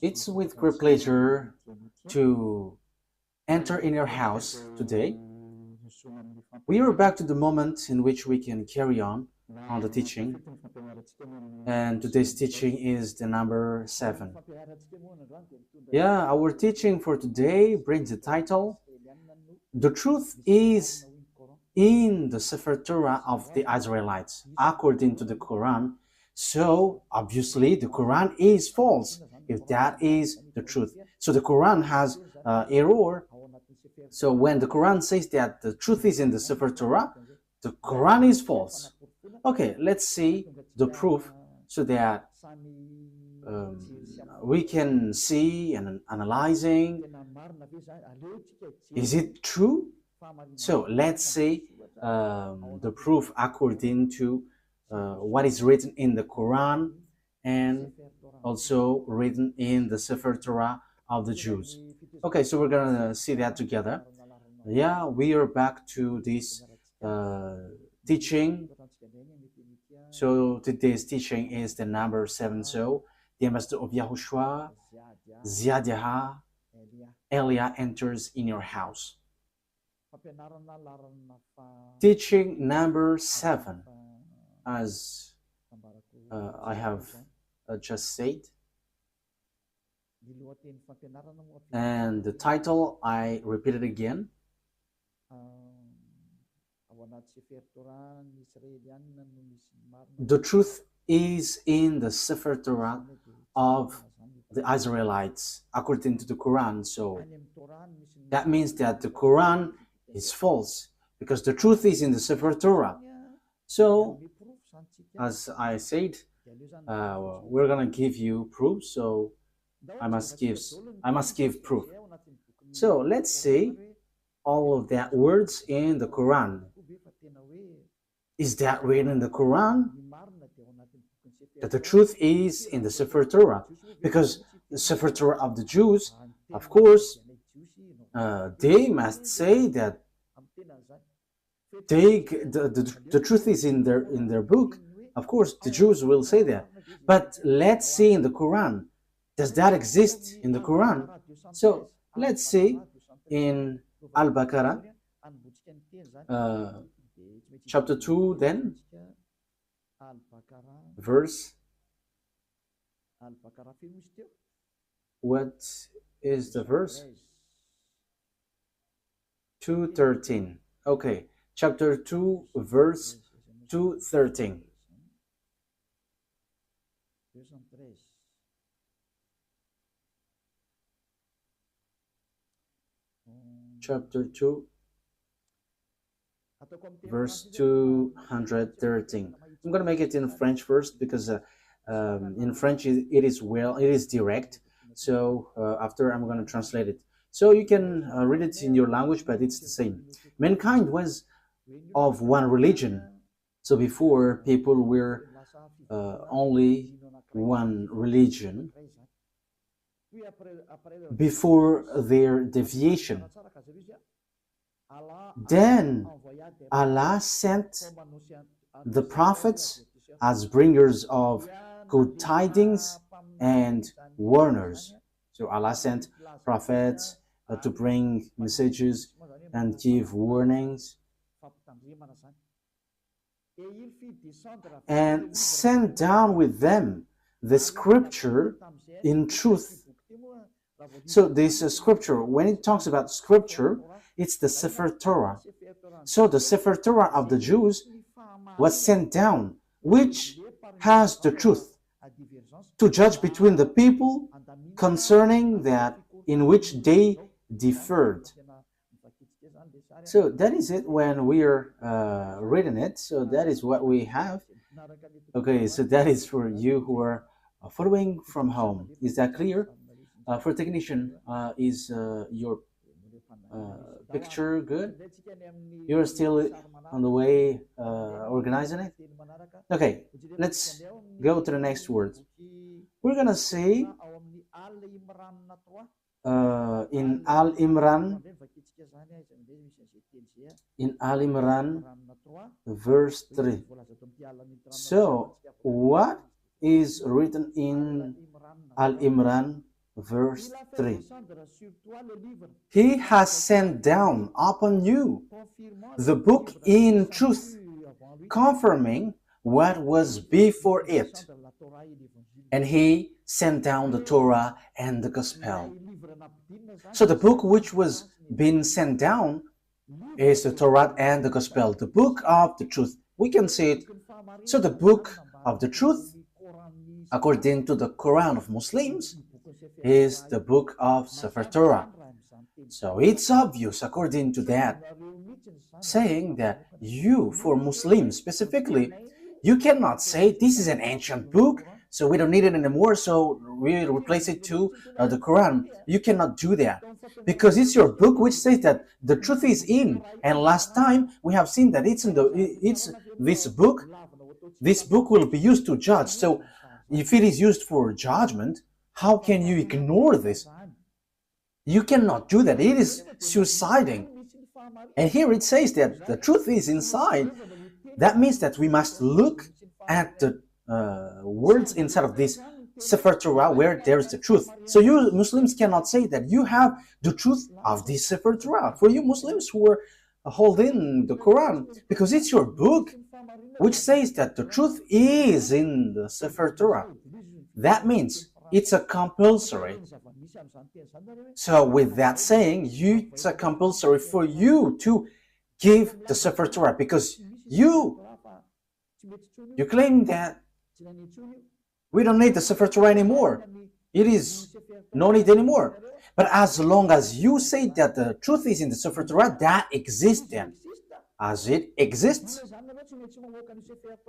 It's with great pleasure to enter in your house today. We are back to the moment in which we can carry on the teaching, and today's teaching is the number 7. Yeah, our teaching for today brings the title, The Truth is in the Sefer Torah of the Israelites, according to the Quran. So, obviously, the Quran is false, if that is the truth. So, the Quran has error. So, when the Quran says that the truth is in the Sefer Torah, the Quran is false. Okay, let's see the proof so that we can see and analyzing, is it true? So let's see the proof according to what is written in the Quran and also written in the Sefer Torah of the Jews. Okay, so we're gonna see that together. Yeah, we are back to this teaching. So today's teaching is the number 7. So the ambassador of YAHOSHUAH, YAHVAH, Elia enters in your house. Teaching number 7, as I have just said, and the title, I repeat it again, the truth is in the Sefer Torah of the Israelites, according to the Quran. So that means that the Quran is false, because the truth is in the Sefer Torah. So, as I said, we're gonna give you proof. So I must give proof. So let's see all of that words in the Quran. Is that written in the Quran? That the truth is in the Sefer Torah, because the Sefer Torah of the Jews, of course, they must say that the truth is in their book. Of course, the Jews will say that. But let's see in the Quran. Does that exist in the Quran? So let's see in Al-Baqarah, chapter 2, then verse. What is the verse? 2:13. Okay, chapter 2, verse 2:13. Chapter 2, verse 213. I'm going to make it in French first, because in French it is direct. So after I'm going to translate it. So you can read it in your language, but it's the same. Mankind was of one religion. So before, people were only one religion before their deviation. Then Allah sent the prophets as bringers of good tidings and warners. So Allah sent prophets to bring messages and give warnings, and sent down with them the scripture in truth. So this scripture, when it talks about scripture, it's the Sefer Torah. So the Sefer Torah of the Jews was sent down, which has the truth to judge between the people concerning that in which they differed. So that is it when we are reading it. So that is what we have. Okay, so that is for you who are following from home. Is that clear? For technician, is your picture good? You're still on the way organizing it? Okay, let's go to the next word. We're gonna say in Al-Imran, verse 3. So what is written in Al-Imran verse 3. He has sent down upon you the book in truth, confirming what was before it. And he sent down the Torah and the Gospel. So the book which was being sent down is the Torah and the Gospel, the book of the truth. We can see it. So the book of the truth, according to the Quran of Muslims, is the book of Sefer Torah. So it's obvious according to that, saying that you, for Muslims specifically, you cannot say this is an ancient book, so we don't need it anymore, so we replace it to the Quran. You cannot do that, because it's your book which says that the truth is in. And last time we have seen that it's this book. This book will be used to judge. So if it is used for judgment, how can you ignore this? You cannot do that. It is suiciding. And here it says that the truth is inside. That means that we must look at the words inside of this Sefer Torah where there is the truth. So you Muslims cannot say that you have the truth of this Sefer Torah. For you Muslims who are holding the Quran, because it's your book which says that the truth is in the Sefer Torah. That means it's a compulsory. So with that saying, it's a compulsory for you to give the Sefer Torah, because you claim that we don't need the Sefer Torah anymore. It is no need anymore. But as long as you say that the truth is in the Sefer Torah, that exists then, as it exists.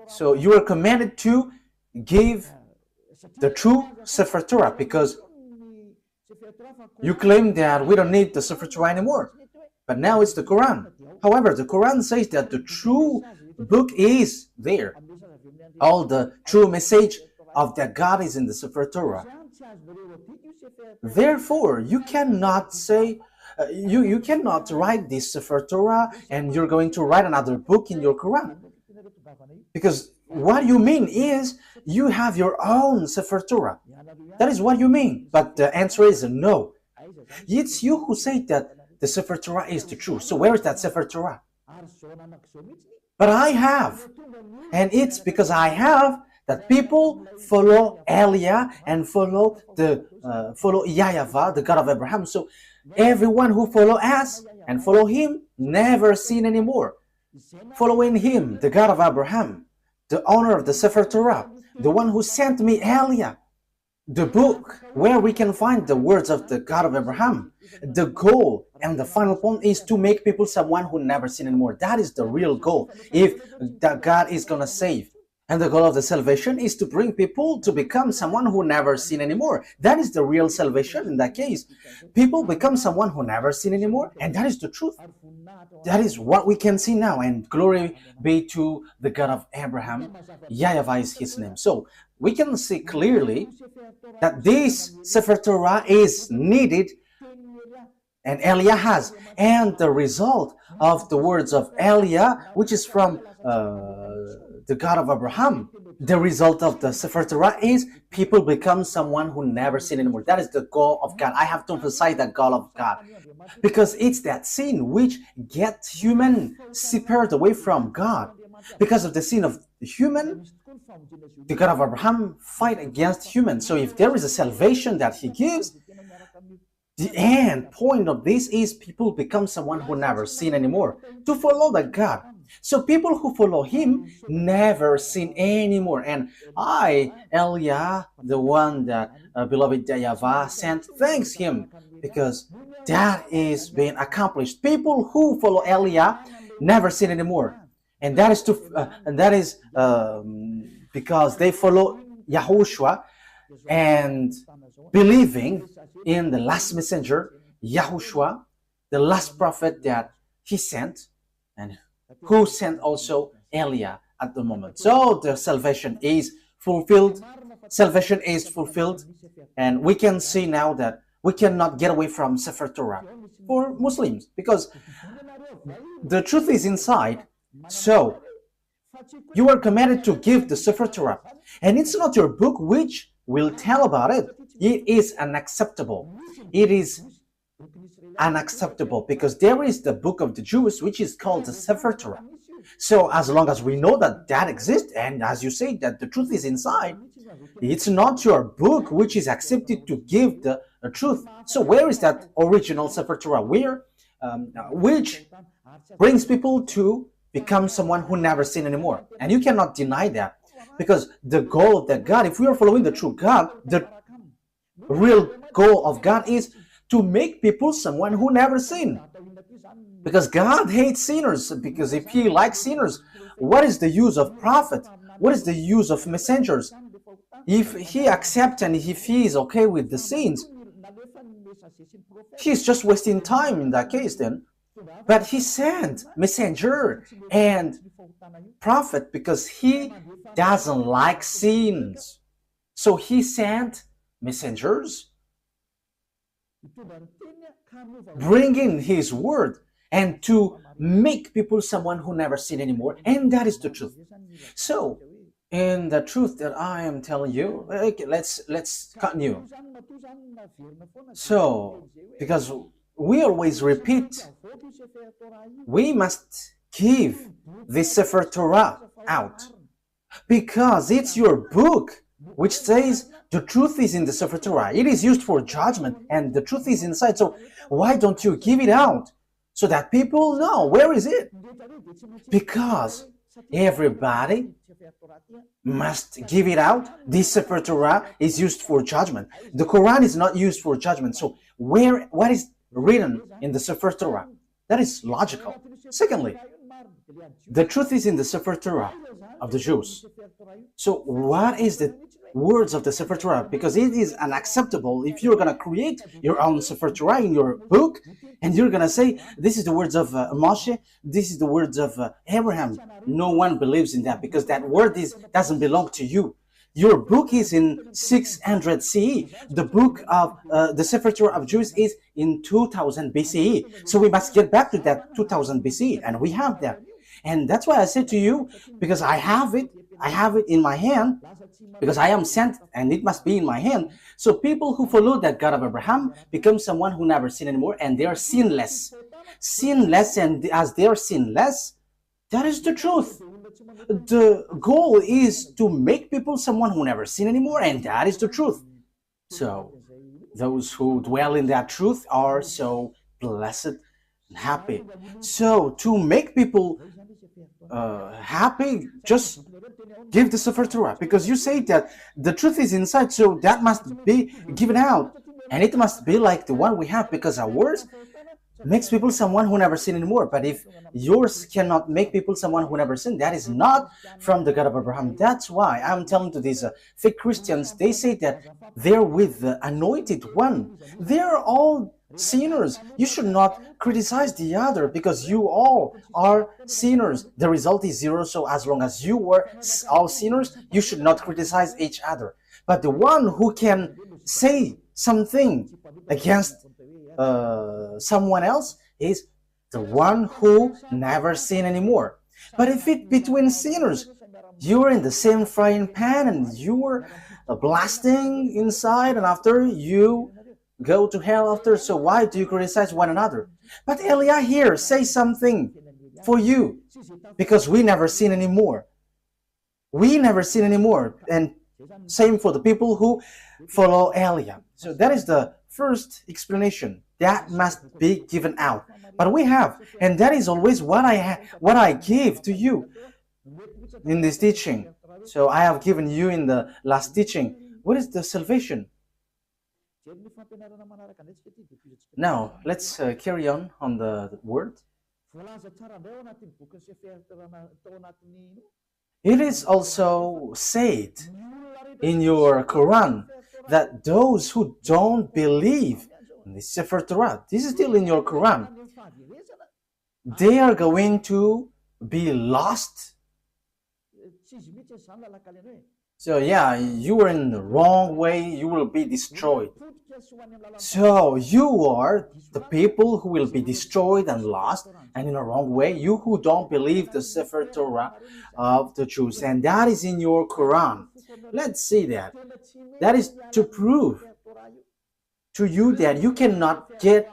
So you are commanded to give the true Sefer Torah, because you claim that we don't need the Sefer Torah anymore. But now it's the Quran. However, the Quran says that the true book is there. All the true message of that God is in the Sefer Torah. Therefore, you cannot say, you cannot write this Sefer Torah and you're going to write another book in your Quran. Because what you mean is you have your own Sefer Torah. That is what you mean. But the answer is no. It's you who say that the Sefer Torah is the truth. So where is that Sefer Torah? But I have. And it's because I have that people follow Elia and follow YAHVAH, the God of Abraham. So everyone who follow us and follow him never sin anymore. Following him, the God of Abraham, the owner of the Sefer Torah, the one who sent me Elia, the book where we can find the words of the God of Abraham. The goal and the final point is to make people someone who never sin anymore. That is the real goal, if that God is going to save. And the goal of the salvation is to bring people to become someone who never sin anymore. That is the real salvation in that case. People become someone who never sin anymore, and that is the truth. That is what we can see now, and glory be to the God of Abraham. YAHVAH is his name. So we can see clearly that this Sefer Torah is needed, and Elia has. And the result of the words of Elia, which is from the God of Abraham, the result of the Sefer Torah is people become someone who never sin anymore. That is the goal of God. I have to emphasize that goal of God, because it's that sin which gets human separated away from God. Because of the sin of the human, the God of Abraham fight against humans. So if there is a salvation that he gives, the end point of this is people become someone who never sin anymore, to follow that God. So people who follow him never sin anymore. And I, Elia, the one that beloved YAHVAH sent, thanks him, because that is being accomplished. People who follow Elia never sin anymore. And that is because they follow YAHOSHUAH and believing in the last messenger, YAHOSHUAH, the last prophet that he sent, and who sent also Elia at the moment. So the salvation is fulfilled. Salvation is fulfilled. And we can see now that we cannot get away from Sefer Torah for Muslims, because the truth is inside. So You are commanded to give the Sefer Torah. And it's not your book which will tell about it. It is unacceptable. It is unacceptable because there is the book of the Jews which is called the Sefer Torah. So as long as we know that that exists, and as you say that the truth is inside, it's not your book which is accepted to give the truth. So where is that original Sefer Torah? Where, which brings people to become someone who never sin anymore. And you cannot deny that, because the goal of that God, if we are following the true God, the real goal of God is to make people someone who never sin. Because God hates sinners, because if he likes sinners, what is the use of prophet? What is the use of messengers? If he accepts and if he is okay with the sins, he's just wasting time in that case then. But he sent messenger and prophet because he doesn't like sins. So he sent messengers, bringing his word and to make people someone who never sin anymore. And that is the truth. So in the truth that I am telling you, okay, let's continue. So because we always repeat, we must give the Sefer Torah out because it's your book which says the truth is in the Sefer Torah. It is used for judgment and the truth is inside. So why don't you give it out so that people know where is it? Because everybody must give it out. This Sefer Torah is used for judgment. The Quran is not used for judgment. So what is written in the Sefer Torah? That is logical. Secondly, the truth is in the Sefer Torah of the Jews. So what is the words of the Sefer Torah? Because it is unacceptable if you're going to create your own Sefer Torah in your book and you're going to say, this is the words of Moshe, this is the words of Abraham. No one believes in that because that word doesn't belong to you. Your book is in 600 CE. The book of the Sefer Torah of Jews is in 2000 BCE. So we must get back to that 2000 BCE, and we have that. And that's why I said to you, because I have it in my hand, because I am sent and it must be in my hand. So people who follow that God of Abraham become someone who never sin anymore, and they are sinless. Sinless, and as they are sinless, that is the truth. The goal is to make people someone who never sin anymore, and that is the truth. So those who dwell in that truth are so blessed and happy. So to make people happy, just give the Sefer Torah, because you say that the truth is inside, so that must be given out, and it must be like the one we have, because our words makes people someone who never sin anymore. But if yours cannot make people someone who never sin, that is not from the God of Abraham. That's why I'm telling to these fake Christians, they say that they're with the anointed one. They're all sinners. You should not criticize the other because you all are sinners. The result is zero. So as long as you were all sinners, you should not criticize each other. But the one who can say something against someone else is the one who never sin anymore. But if it between sinners, you're in the same frying pan and you're blasting inside, and after you go to hell after, so why do you criticize one another? But Elia here says something for you, because we never sin anymore. We never sin anymore. And same for the people who follow Elia. So that is the first explanation. That must be given out. But we have, and that is always what I give to you in this teaching. So I have given you in the last teaching. What is the salvation? Now, let's carry on the word. It is also said in your Quran that those who don't believe in the Sefer Torah, this is still in your Quran, they are going to be lost. So yeah, you are in the wrong way, you will be destroyed. So you are the people who will be destroyed and lost, and in a wrong way, you who don't believe the Sefer Torah of the Jews, and that is in your Quran. Let's see that. That is to prove to you that you cannot get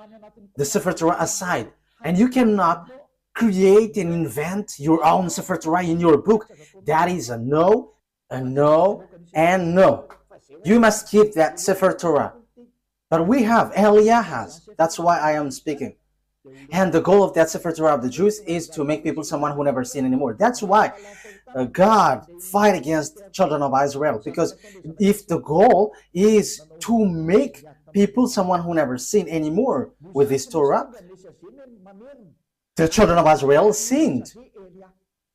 the Sefer Torah aside, and you cannot create and invent your own Sefer Torah in your book. That is a no, and no. You must keep that Sefer Torah. But we have, Elia has. That's why I am speaking. And the goal of that Sefer Torah of the Jews is to make people someone who never sin anymore. That's why God fight against children of Israel. Because if the goal is to make people someone who never sin anymore with this Torah, the children of Israel sinned.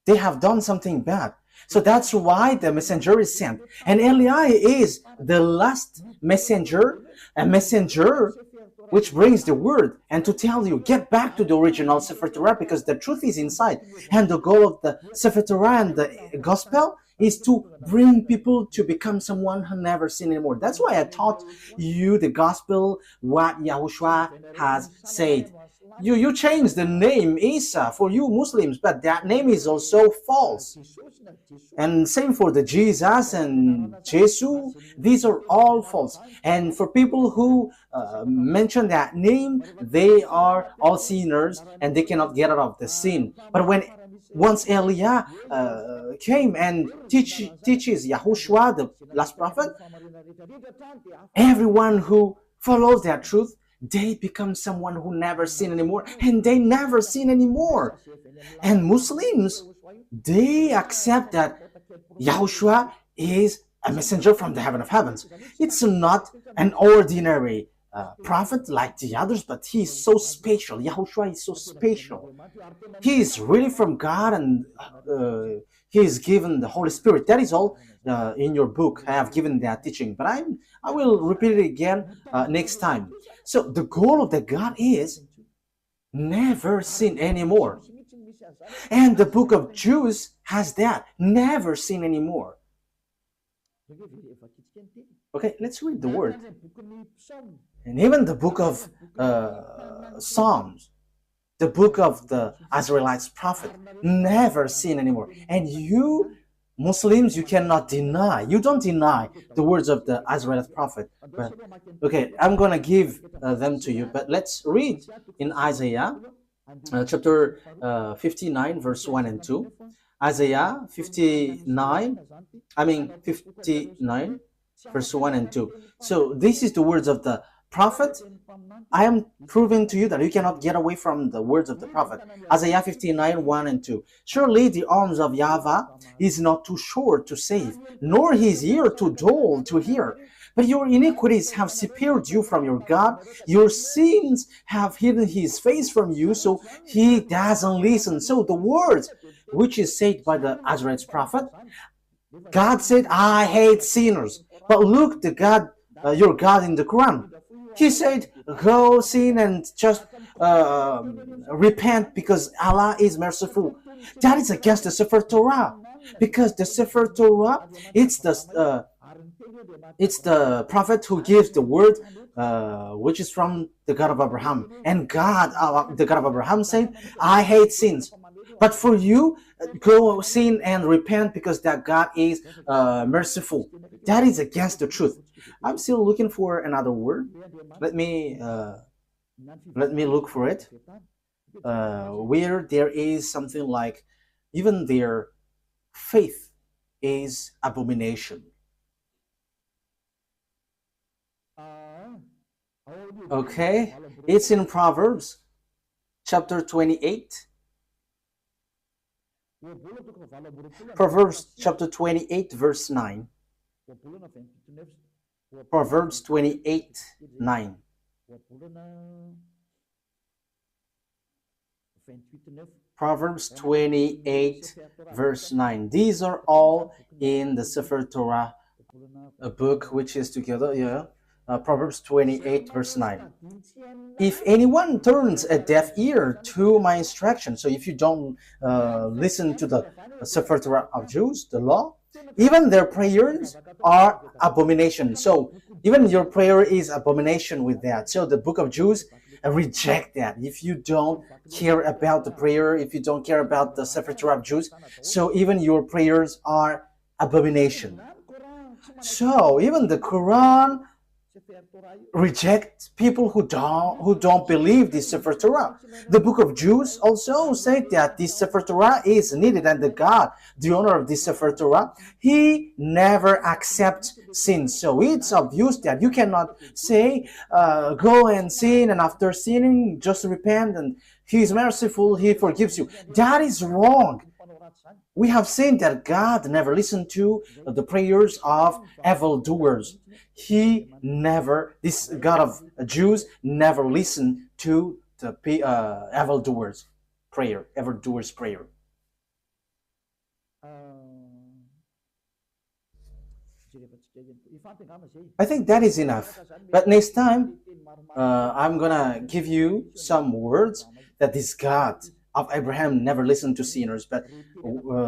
They have done something bad. So that's why the messenger is sent. And Eli is the last messenger, a messenger which brings the word and to tell you, get back to the original Sefer Torah because the truth is inside. And the goal of the Sefer Torah and the gospel is to bring people to become someone who never sinned anymore. That's why I taught you the gospel, what YAHOSHUAH has said. You changed the name Isa for you Muslims, but that name is also false. And same for the Jesus and Jesus, these are all false. And for people who mention that name, they are all sinners and they cannot get out of the sin. But once Elia came and teaches YAHOSHUAH, the last prophet, everyone who follows that truth, they become someone who never sin anymore, and they never sin anymore. And Muslims, they accept that YAHOSHUAH is a messenger from the heaven of heavens. It's not an ordinary prophet like the others, but he is so special. YAHOSHUAH is so special. He is really from God, and he is given the Holy Spirit. That is all in your book. I have given that teaching, but I will repeat it again next time. So the goal of the God is never sin anymore. And the book of Jews has that, never sin anymore. Okay, let's read the word. And even the book of Psalms, the book of the Israelites prophet, never sin anymore. And you Muslims, you cannot deny. You don't deny the words of the Israelite prophet. But, okay, I'm going to give them to you. But let's read in Isaiah chapter 59, verse 1 and 2. Isaiah 59, verse 1 and 2. So this is the words of the prophet. I am proving to you that you cannot get away from the words of the prophet. Isaiah 59, 1 and 2. Surely the arms of YAHVAH is not too short to save, nor his ear too dull to hear. But your iniquities have separated you from your God. Your sins have hidden his face from you, so he doesn't listen. So the words which is said by the Israelite prophet, God said, I hate sinners. But look, the God, your God in the Quran, he said, go sin and just repent because Allah is merciful. That is against the Sefer Torah. Because the Sefer Torah, it's the prophet who gives the word which is from the God of Abraham. And God, the God of Abraham said, I hate sins. But for you, go sin and repent because that God is merciful. That is against the truth. I'm still looking for another word. Let me look for it. Where there is something like, even their faith is abomination. Okay, it's in Proverbs chapter 28. Proverbs chapter 28, verse 9. Proverbs 28, 9. Proverbs 28, verse 9. These are all in the Sefer Torah, a book which is together, Proverbs 28, verse 9. If anyone turns a deaf ear to my instruction, so if you don't listen to the Sefer Torah of Jews, the law, Even their prayers are abomination. So even your prayer is abomination with that. So the book of Jews reject that. If you don't care about the prayer, if you don't care about the Sefer Torah of Jews, so even your prayers are abomination. So even the Quran reject people who don't believe this Sefer Torah. The book of Jews also said that this Sefer Torah is needed, and the God, the owner of this Sefer Torah, he never accepts sin. So it's obvious that you cannot say go and sin, and after sinning just repent and he is merciful, he forgives you. That is wrong. We have seen that God never listened to the prayers of evildoers. He never, this God of Jews never listened to the evildoers' prayer. I think that is enough. But next time, I'm gonna give you some words that this God of Abraham never listened to sinners. But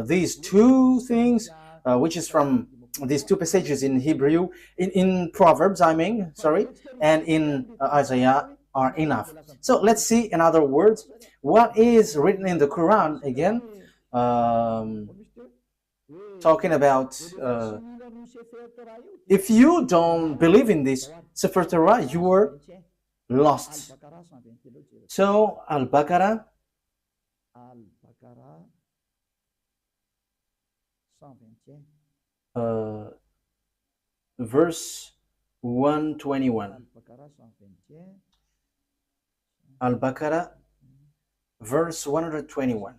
these two things, which is from these two passages in Hebrew, in Proverbs, and in Isaiah are enough. So let's see in other words what is written in the Quran again, talking about if you don't believe in this Sefer Torah, you were lost. So Al-Baqarah verse 121. Al-Baqarah verse 121.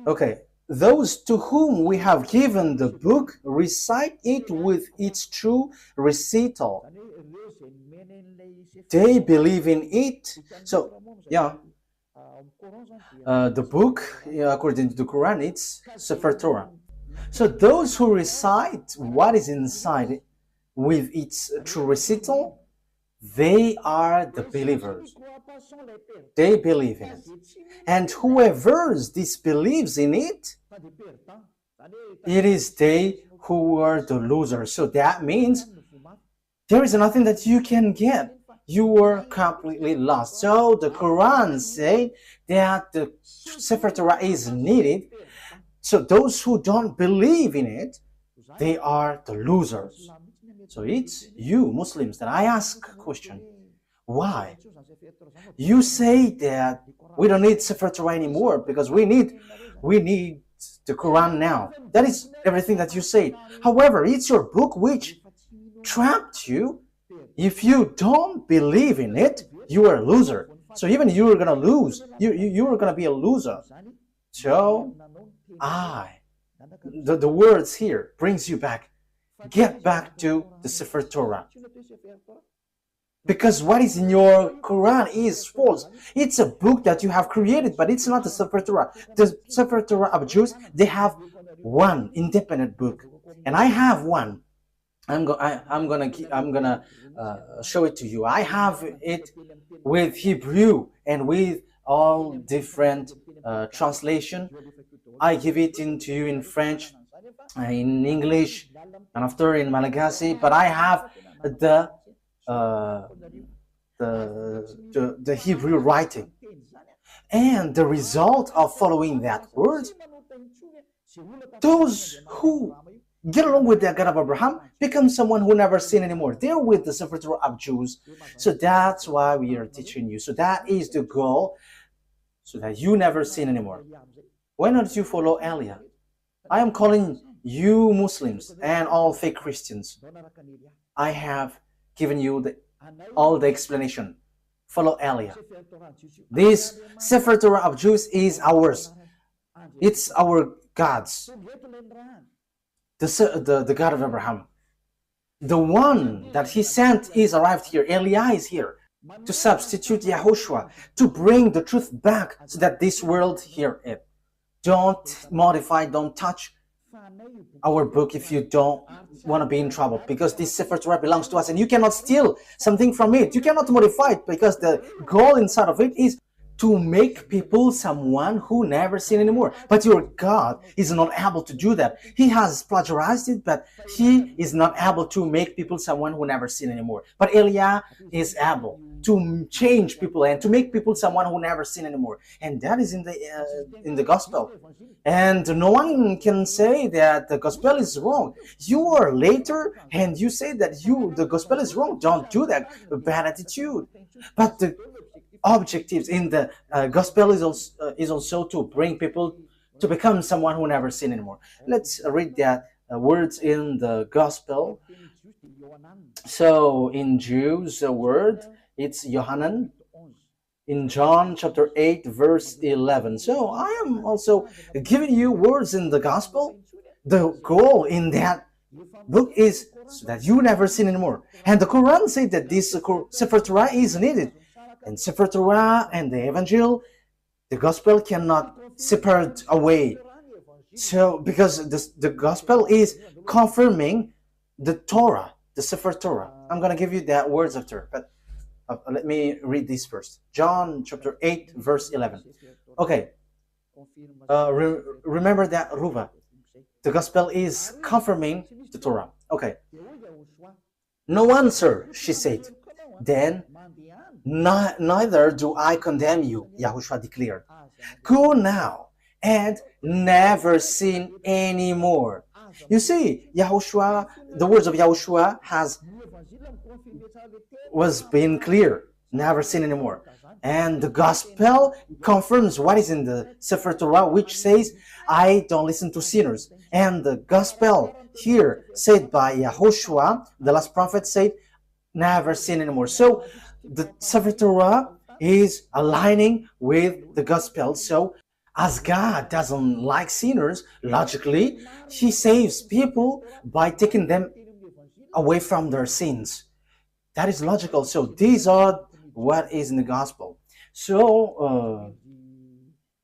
Okay, those to whom we have given the book recite it with its true recital. They believe in it. So, yeah, the book, according to the Quran, it's Sefer Torah. So those who recite what is inside with its true recital, they are the believers. They believe in it. And whoever disbelieves in it, it is they who are the losers. So that means there is nothing that you can get. You are completely lost. So the Quran says that the Sefer Torah is needed. So those who don't believe in it, they are the losers. So it's you Muslims that I ask a question. Why? You say that we don't need Sefer Torah anymore because we need the Quran now. That is everything that you say. However, it's your book which trapped you. If you don't believe in it, you are a loser. So even you are going to lose. You are going to be a loser. So the words here brings you back. Get back to the Sefer Torah. Because what is in your Quran is false. It's a book that you have created, but it's not the Sefer Torah. The Sefer Torah of Jews, they have one independent book, and I have one. I'm gonna show it to you. I have it with Hebrew and with all different translation. I give it into you in French, in English, and after in Malagasy. But I have the Hebrew writing, and the result of following that word, those who get along with the God of Abraham become someone who never sin anymore. They're with the Sefer Torah of Jews. So that's why we are teaching you. So that is the goal, so that you never sin anymore. Why not you follow Elia? I am calling you Muslims and all fake Christians. I have given you all the explanation. Follow Elia. This Sefer Torah of Jews is ours. It's our God's. The God of Abraham. The one that he sent is arrived here. Elia is here to substitute YAHOSHUAH, to bring the truth back so that this world hear it. Don't modify, don't touch our book if you don't want to be in trouble, because this Sefer Torah belongs to us and you cannot steal something from it. You cannot modify it because the goal inside of it is to make people someone who never sin anymore. But your God is not able to do that. He has plagiarized it, but he is not able to make people someone who never sin anymore. But Eliah is able to change people and to make people someone who never sin anymore. And that is in the gospel. And no one can say that the gospel is wrong. You are later and you say that the gospel is wrong. Don't do that. Bad attitude. But the objectives in the gospel is also to bring people to become someone who never sin anymore. Let's read that words in the gospel. So in Jews, the word, it's Yohanan. In John chapter 8 verse 11. So I am also giving you words in the gospel. The goal in that book is so that you never sin anymore. And the Quran says that this Sefer Torah is needed. And Sefer Torah and the Evangel, the gospel cannot separate away. So because the gospel is confirming the Torah, the Sefer Torah. I'm going to give you that words after, but let me read this first. John chapter 8 verse 11. Okay. Remember that, Ruva. The gospel is confirming the Torah. Okay. No answer, she said. Then, neither do I condemn you, YAHOSHUAH declared. Go now and never sin anymore. You see, YAHOSHUAH, the words of YAHOSHUAH was being clear. Never sin anymore. And the gospel confirms what is in the Sefer Torah, which says, I don't listen to sinners. And the gospel here said by YAHOSHUAH, the last prophet, said, never sin anymore. So the Sefer Torah is aligning with the gospel. So as God doesn't like sinners, logically, he saves people by taking them away from their sins. That is logical. So these are what is in the gospel. So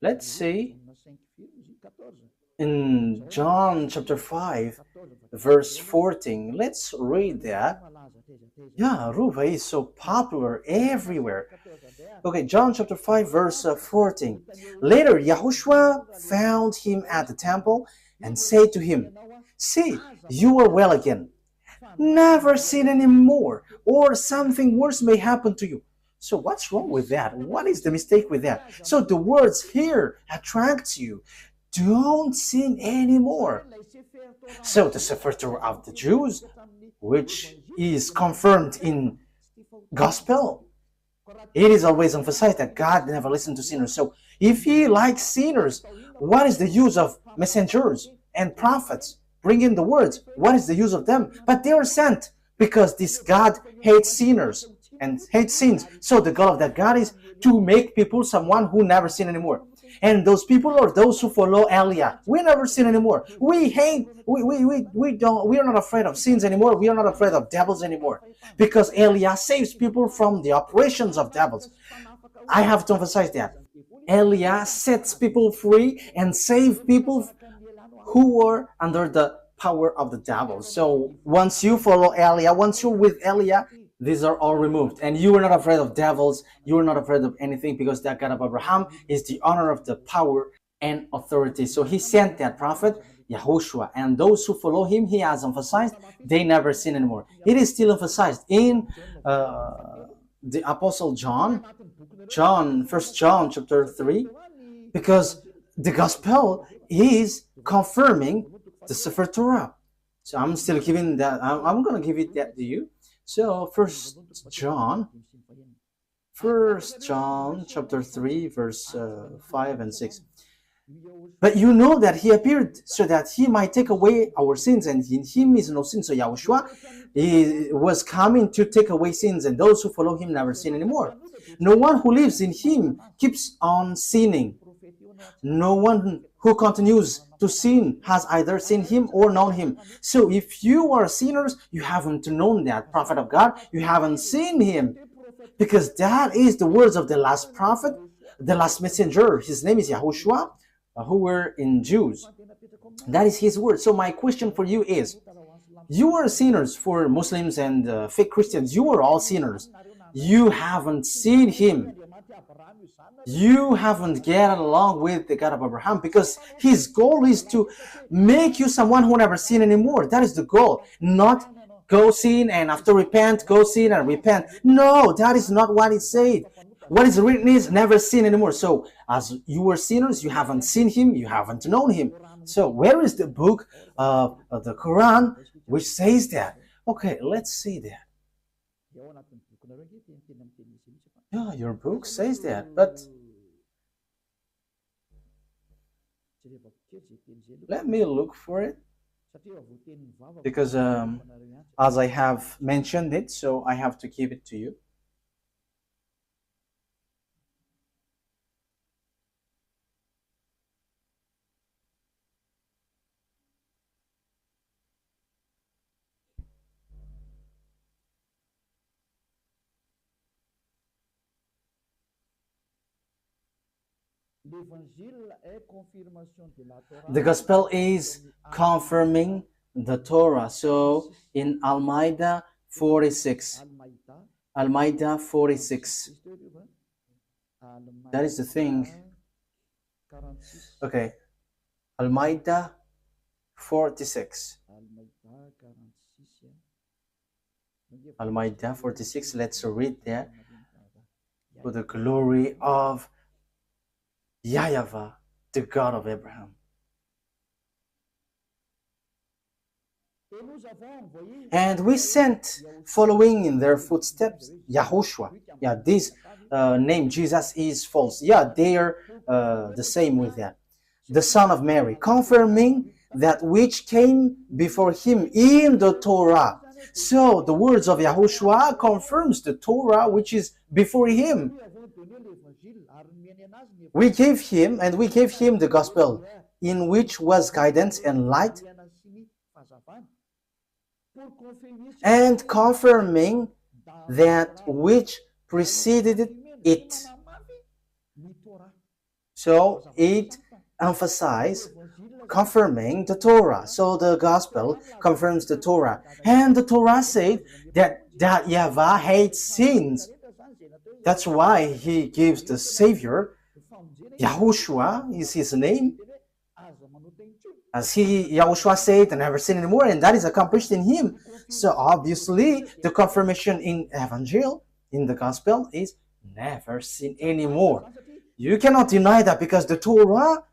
let's see. In John chapter 5, verse 14, let's read that. Yeah, Ruva is so popular everywhere. Okay, John chapter 5, verse 14. Later, YAHOSHUAH found him at the temple and said to him, see, you are well again. Never sin anymore, or something worse may happen to you. So what's wrong with that? What is the mistake with that? So the words here attract you. Don't sin anymore. So the Sefer Torah of the Jews, which is confirmed in gospel, it is always emphasized that God never listened to sinners. So if he likes sinners, what is the use of messengers and prophets bringing the words? What is the use of them? But they are sent because this God hates sinners and hates sins. So the goal of that God is to make people someone who never sin anymore. And those people are those who follow Eliah. We never sin anymore. We are not afraid of sins anymore. We are not afraid of devils anymore. Because Eliah saves people from the operations of devils. I have to emphasize that. Eliah sets people free and saves people who are under the power of the devil. So once you follow Eliah, once you're with Eliah, these are all removed. And you are not afraid of devils. You are not afraid of anything because that God of Abraham is the honor of the power and authority. So he sent that prophet, YAHOSHUAH. And those who follow him, he has emphasized, they never sin anymore. It is still emphasized in the Apostle John, 1 John chapter 3, because the gospel is confirming the Sefer Torah. So I'm still giving that, I'm going to give it that to you. So 1 John chapter 3 verse 5 and 6. But you know that he appeared so that he might take away our sins, and in him is no sin. So YAHOSHUAH was coming to take away sins, and those who follow him never sin anymore. No one who lives in him keeps on sinning. No one who continues to sin has either seen him or known him. So if you are sinners, you haven't known that prophet of God. You haven't seen him. Because that is the words of the last prophet, the last messenger. His name is YAHOSHUAH, who were in Jews. That is his word. So my question for you is, you are sinners. For Muslims and fake Christians, you are all sinners. You haven't seen him. You haven't get along with the God of Abraham, because his goal is to make you someone who never sin anymore. That is the goal. Not go sin and after repent, go sin and repent. No, that is not what it said. What is written is never sin anymore. So as you were sinners, you haven't seen him, you haven't known him. So where is the book of the Quran which says that? Okay, let's see that. Yeah, your book says that, but let me look for it, because as I have mentioned it, so I have to give it to you. The gospel is confirming the Torah. So in Almida 46, Almida 46, that is the thing. Okay, Almida 46. Almida 46, let's read that. For the glory of YAHVAH, the God of Abraham. And we sent, following in their footsteps, YAHOSHUAH. Yeah, this name Jesus is false. Yeah, they are the same with that. The son of Mary, confirming that which came before him in the Torah. So the words of YAHOSHUAH confirms the Torah which is before him. We gave him the gospel, in which was guidance and light, and confirming that which preceded it. So it emphasizes confirming the Torah. So the gospel confirms the Torah. And the Torah said that YAHVAH hates sins. That's why he gives the Savior. YAHOSHUAH is his name. As YAHOSHUAH said, I never sin anymore, and that is accomplished in him. So obviously, the confirmation in Evangel, in the Gospel, is never sin anymore. You cannot deny that, because the Torah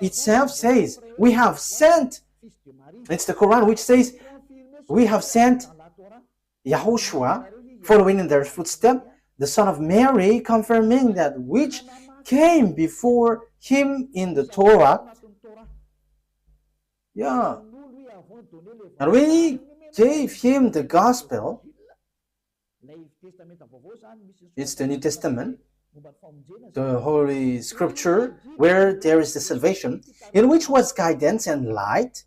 itself says, we have sent, it's the Quran which says, we have sent YAHOSHUAH, following in their footsteps, the son of Mary, confirming that which came before him in the Torah. Yeah. And we gave him the gospel. It's the New Testament, the Holy Scripture, where there is the salvation, in which was guidance and light,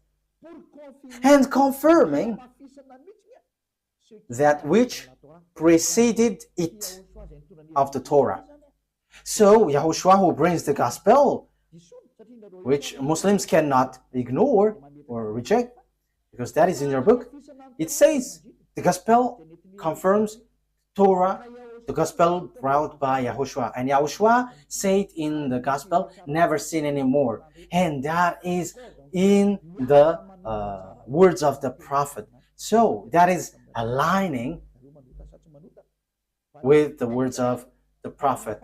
and confirming that which preceded it of the Torah. So YAHOSHUAH, who brings the gospel, which Muslims cannot ignore or reject, because that is in your book, it says the gospel confirms Torah, the gospel brought by YAHOSHUAH. And YAHOSHUAH said in the gospel, never sin anymore. And that is in the words of the prophet. So that is aligning with the words of the prophet.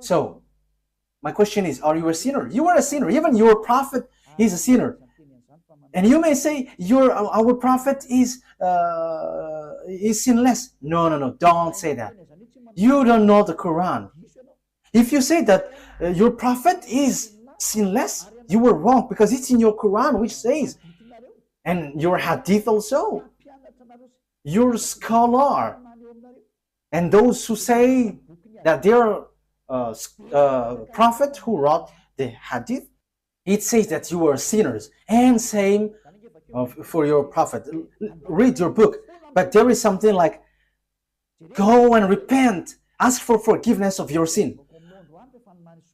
So my question is, are you a sinner? You are a sinner. Even your prophet is a sinner. And you may say, our prophet is sinless. No, don't say that. You don't know the Quran. If you say that your prophet is sinless, you were wrong, because it's in your Quran which says, and your hadith also, your scholar, and those who say that they are prophet who wrote the hadith, it says that you are sinners. And same for your prophet. Read your book. But there is something like, go and repent. Ask for forgiveness of your sin.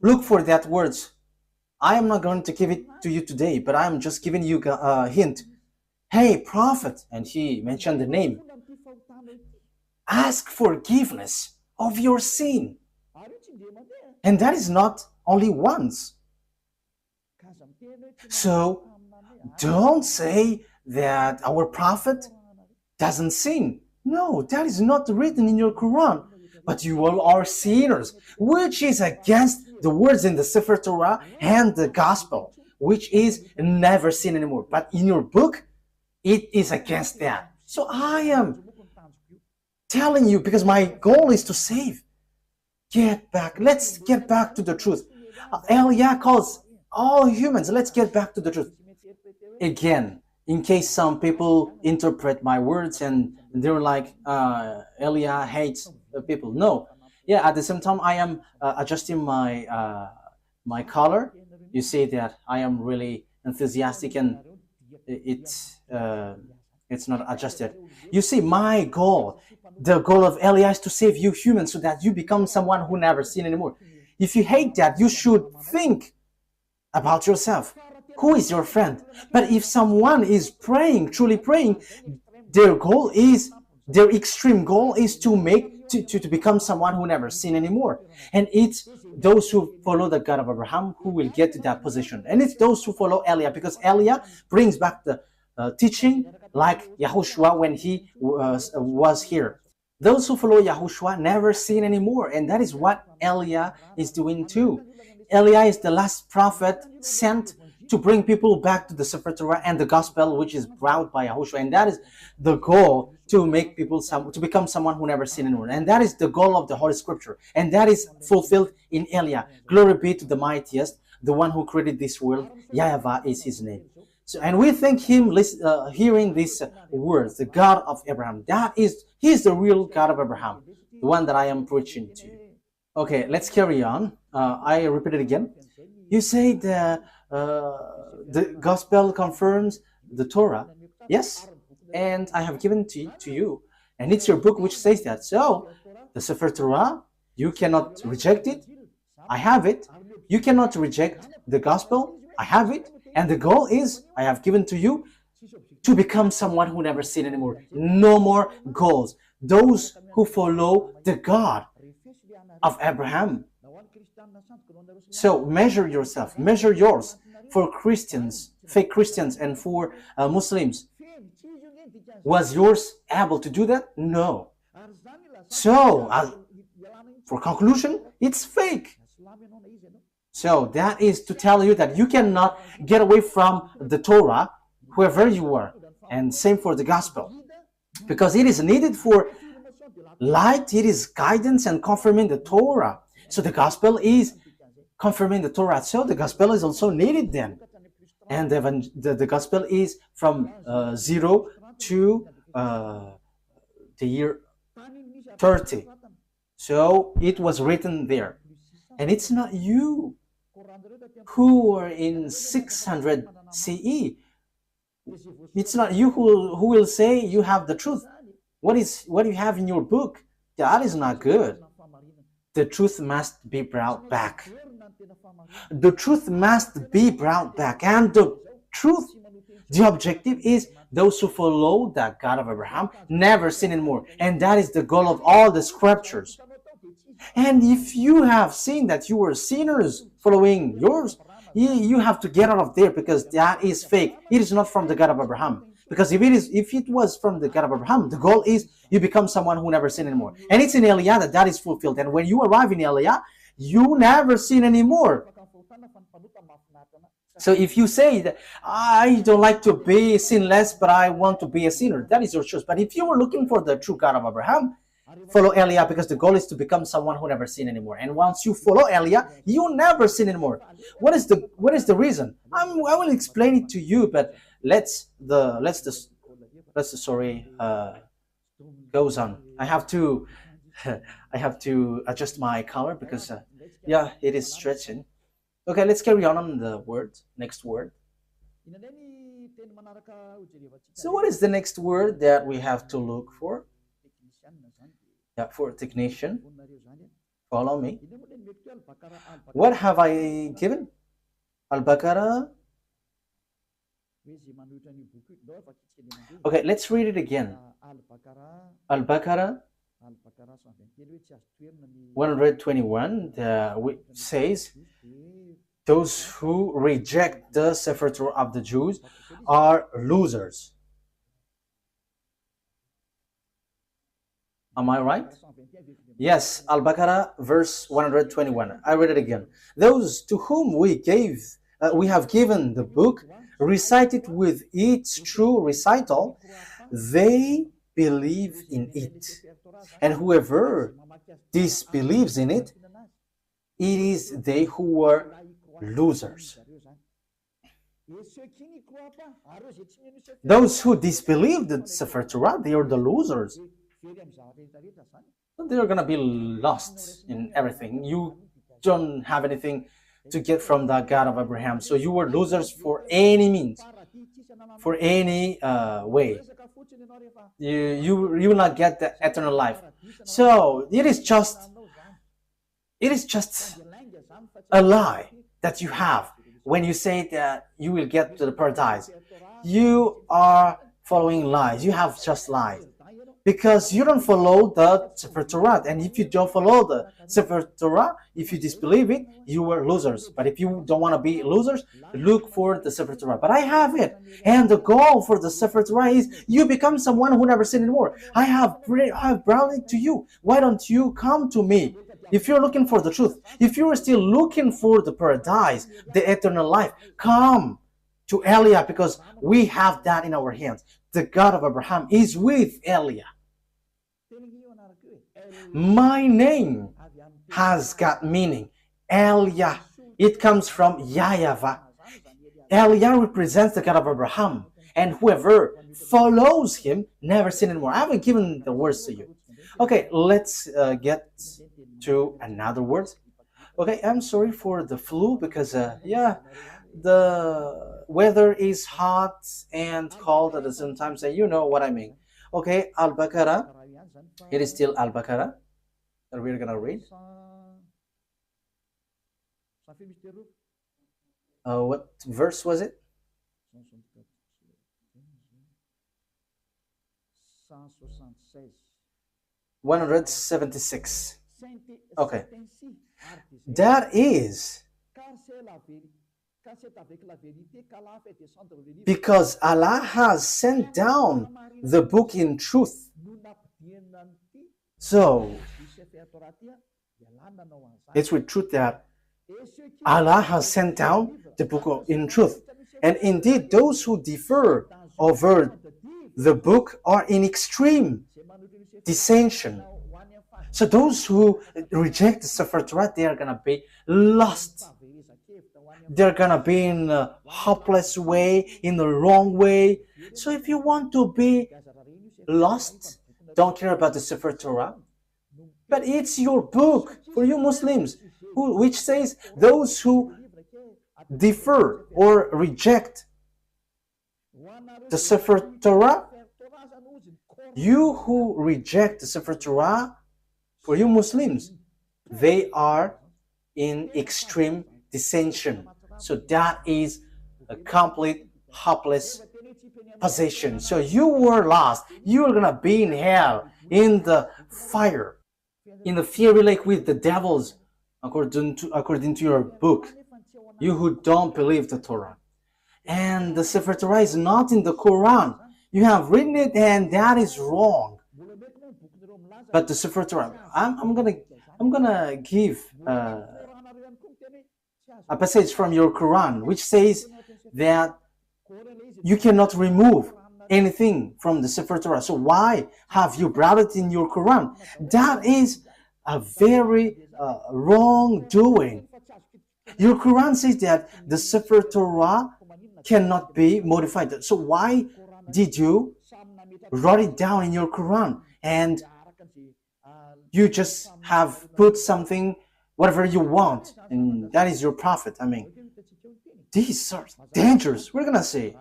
Look for that words. I am not going to give it to you today, but I am just giving you a hint. Hey, prophet, and he mentioned the name. Ask forgiveness of your sin. And that is not only once. So don't say that our prophet doesn't sin. No, that is not written in your Quran. But you all are sinners, which is against the words in the Sefer Torah and the Gospel, which is never sin anymore. But in your book, it is against that. So I am telling you, because my goal is to save. Get back. Let's get back to the truth. Eliah calls all humans. Let's get back to the truth. Again, in case some people interpret my words and they're like, Eliah hates people. No. Yeah, at the same time, I am adjusting my color. You see that I am really enthusiastic and it's not adjusted. You see, my goal, the goal of Eliah is to save you humans so that you become someone who never sin anymore. If you hate that, you should think about yourself. Who is your friend? But if someone is praying, truly praying, their extreme goal is to become someone who never sin anymore. And it's those who follow the God of Abraham who will get to that position. And it's those who follow Eliah, because Eliah brings back the teaching like YAHOSHUAH when he was here. Those who follow YAHOSHUAH never sin anymore, and that is what Eliah is doing too. Eliah is the last prophet sent to bring people back to the Sefer Torah and the Gospel, which is brought by YAHOSHUAH, and that is the goal, to make people to become someone who never sin anymore. And that is the goal of the Holy Scripture, and that is fulfilled in Eliah. Glory be to the mightiest, the one who created this world. YAHVAH is his name. So, and we thank him hearing these words, the God of Abraham. He is the real God of Abraham, the one that I am preaching to you. Okay, let's carry on. I repeat it again. You say the Gospel confirms the Torah. Yes, and I have given to you, and it's your book which says that. So, the Sefer Torah, you cannot reject it. I have it. You cannot reject the Gospel. I have it. And the goal is, I have given to you, to become someone who never sin anymore. No more goals. Those who follow the God of Abraham. So measure yourself, measure yours. For Christians, fake Christians, and for Muslims, was yours able to do that? No. So, for conclusion, it's fake. So that is to tell you that you cannot get away from the Torah wherever you are. And same for the Gospel. Because it is needed for light, it is guidance and confirming the Torah. So the Gospel is confirming the Torah. So the Gospel is also needed then. And the Gospel is from 0 to the year 30. So it was written there. And it's not you who are in 600 CE. It's not you who will say you have the truth. What you have in your book, that is not good. The truth must be brought back. The truth must be brought back. And the truth, the objective is those who follow the God of Abraham never sin anymore. And that is the goal of all the scriptures. And if you have seen that you were sinners following yours, you have to get out of there, because that is fake. It is not from the God of Abraham. Because if it was from the God of Abraham, the goal is you become someone who never sin anymore. And it's in Eliah that is fulfilled. And when you arrive in Eliah, you never sin anymore. So if you say that I don't like to be sinless, but I want to be a sinner, that is your choice. But if you were looking for the true God of Abraham, follow Eliah, because the goal is to become someone who never sin anymore. And once you follow Eliah, you never sin anymore. What is the reason? I will explain it to you, but let's the story goes on. I have to adjust my color because yeah, it is stretching. Okay, let's carry on the word. Next word. So what is the next word that we have to look for? Yeah, for technician. Follow me. What have I given? Al-Baqarah. Okay, let's read it again. Al-Baqarah 121 says, those who reject the Sefer Torah of the Jews are losers. Am I right? Yes, Al-Baqarah verse 121. I read it again. Those to whom we have given the book, recited with its true recital, they believe in it. And whoever disbelieves in it, it is they who were losers. Those who disbelieve the Sefer Torah, they are the losers. They're gonna be lost in everything. You don't have anything to get from the God of Abraham. So you were losers for any means, for any way. You will not get the eternal life. So it is just a lie that you have when you say that you will get to the paradise. You are following lies. You have just lied. Because you don't follow the Sefer Torah. And if you don't follow the Sefer Torah, if you disbelieve it, you are losers. But if you don't want to be losers, look for the Sefer Torah. But I have it. And the goal for the Sefer Torah is you become someone who never sinned anymore. I have brought it to you. Why don't you come to me? If you're looking for the truth, if you're still looking for the paradise, the eternal life, come to Eliah, because we have that in our hands. The God of Abraham is with Eliah. My name has got meaning. Eliah. It comes from YAHVAH. Eliah represents the God of Abraham. And whoever follows him never sin anymore. I haven't given the words to you. Okay, let's get to another word. Okay, I'm sorry for the flu because, the weather is hot and cold at the same time, so you know what I mean. Okay, Al-Baqarah. It is still Al-Baqarah that we're gonna read. What verse was it? 176. Okay. That is because Allah has sent down the book in truth. So, it's with truth that Allah has sent down the book in truth. And indeed, those who differ over the book are in extreme dissension. So those who reject the Sefer Torah, they are going to be lost. They're going to be in a hopeless way, in the wrong way. So if you want to be lost, don't care about the Sefer Torah. But it's your book for you Muslims, which says those who differ or reject the Sefer Torah, you who reject the Sefer Torah, for you Muslims, they are in extreme dissension. So that is a complete hopeless position. So you were lost. You are going to be in hell, in the fire, in the fiery lake with the devils, according to your book, you who don't believe the Torah. And the Sefer Torah is not in the Quran. You have written it and that is wrong. But the Sefer Torah, I'm gonna give a passage from your Quran which says that you cannot remove anything from the Sefer Torah. So why have you brought it in your Quran? That is a very wrongdoing. Your Quran says that the Sefer Torah cannot be modified. So why did you write it down in your Quran and you just have put something, whatever you want, and that is your prophet? I mean, these are dangerous, we're gonna say.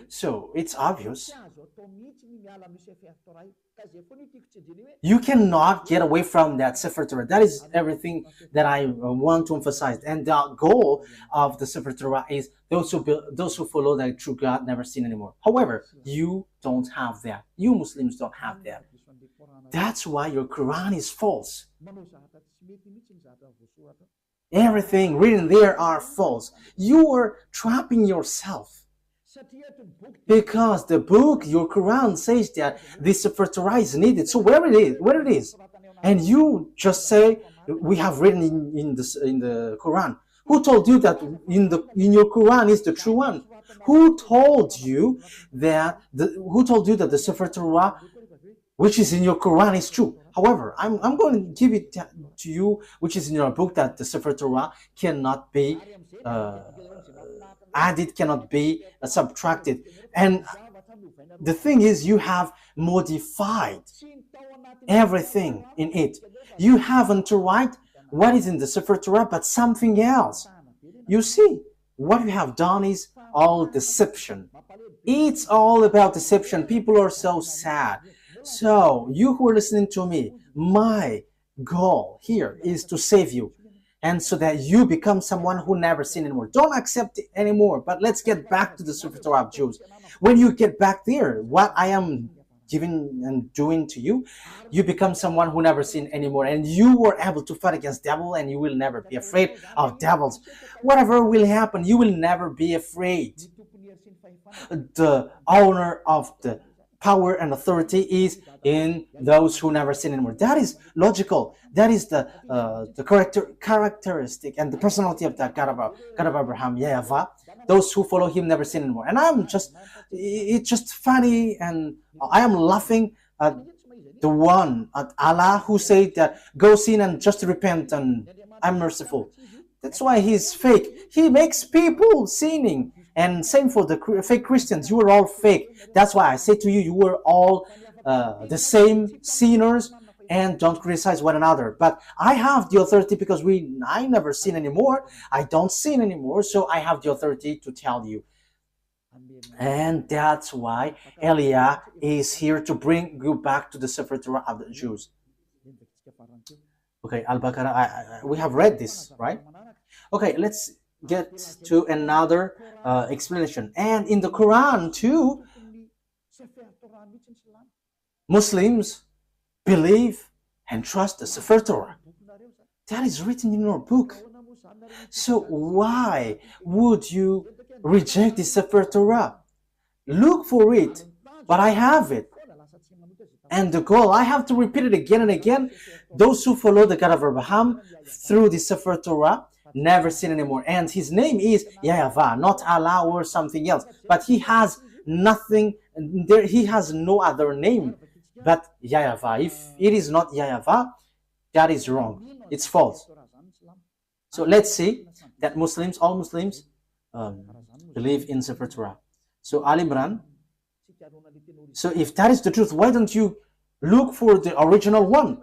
So it's obvious. You cannot get away from that Sefer Torah. That is everything that I want to emphasize. And the goal of the Sefer Torah is those who follow the true God never sin anymore. However, you don't have that. You Muslims don't have that. That's why your Quran is false. Everything written there are false. You are trapping yourself. Because the book, your Quran, says that this Sefer Torah is needed. So where it is, and you just say we have written in the Quran. Who told you that in your Quran is the true one? Who told you that the Sefer Torah, which is in your Quran, is true? However, I'm going to give it to you, which is in your book, that the Sefer Torah cannot be added, cannot be subtracted. And the thing is, you have modified everything in it. You haven't to write what is in the Sefer Torah, but something else. You see, what you have done is all deception. It's all about deception. People are so sad. So, you who are listening to me, my goal here is to save you, and so that you become someone who never sin anymore. Don't accept it anymore. But let's get back to the Sefer Torah of Jews. When you get back there, what I am giving and doing to you, you become someone who never sin anymore, and you were able to fight against devil, and you will never be afraid of devils. Whatever will happen, you will never be afraid. The owner of the power and authority is in those who never sin anymore. That is logical. That is the characteristic and the personality of that God of Abraham, YAHVAH. Those who follow him never sin anymore. And it's just funny, and I am laughing at the one, at Allah, who said that go sin and just repent and I'm merciful. That's why he's fake. He makes people sinning. And same for the fake Christians. You are all fake. That's why I say to you, you are all the same sinners, and don't criticize one another. But I have the authority because I never sin anymore. I don't sin anymore, so I have the authority to tell you. And that's why Elia is here to bring you back to the Sefer Torah of the Jews. Okay, Al-Baqarah, we have read this, right? Okay, let's get to another explanation. And in the Quran too, Muslims believe and trust the Sefer Torah. That is written in your book. So why would you reject the Sefer Torah? Look for it, but I have it. And the goal, I have to repeat it again and again. Those who follow the God of Abraham through the Sefer Torah never sin anymore. And his name is YAHVAH, not Allah or something else. But he has nothing, he has no other name but YAHVAH. If it is not YAHVAH, that is wrong. It's false. So let's see that all Muslims believe in Sefer Torah. So Al Imran. So if that is the truth, why don't you look for the original one?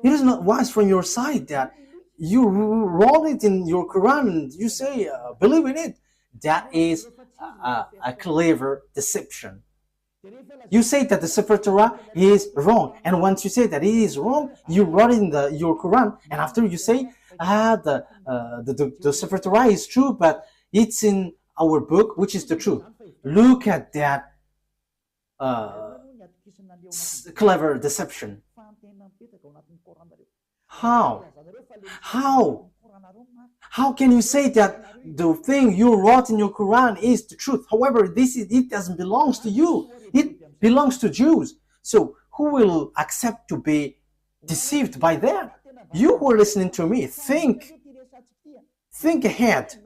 It is not wise from your side that you roll it in your Quran and you say, believe in it. That is a clever deception. You say that the Sefer Torah is wrong, and once you say that it is wrong, you wrote in your Quran, and after you say, the Sefer Torah is true, but it's in our book, which is the truth. Look at that clever deception. How can you say that the thing you wrote in your Quran is the truth? However, it doesn't belong to you. It belongs to Jews. So who will accept to be deceived by that? You who are listening to me, think ahead.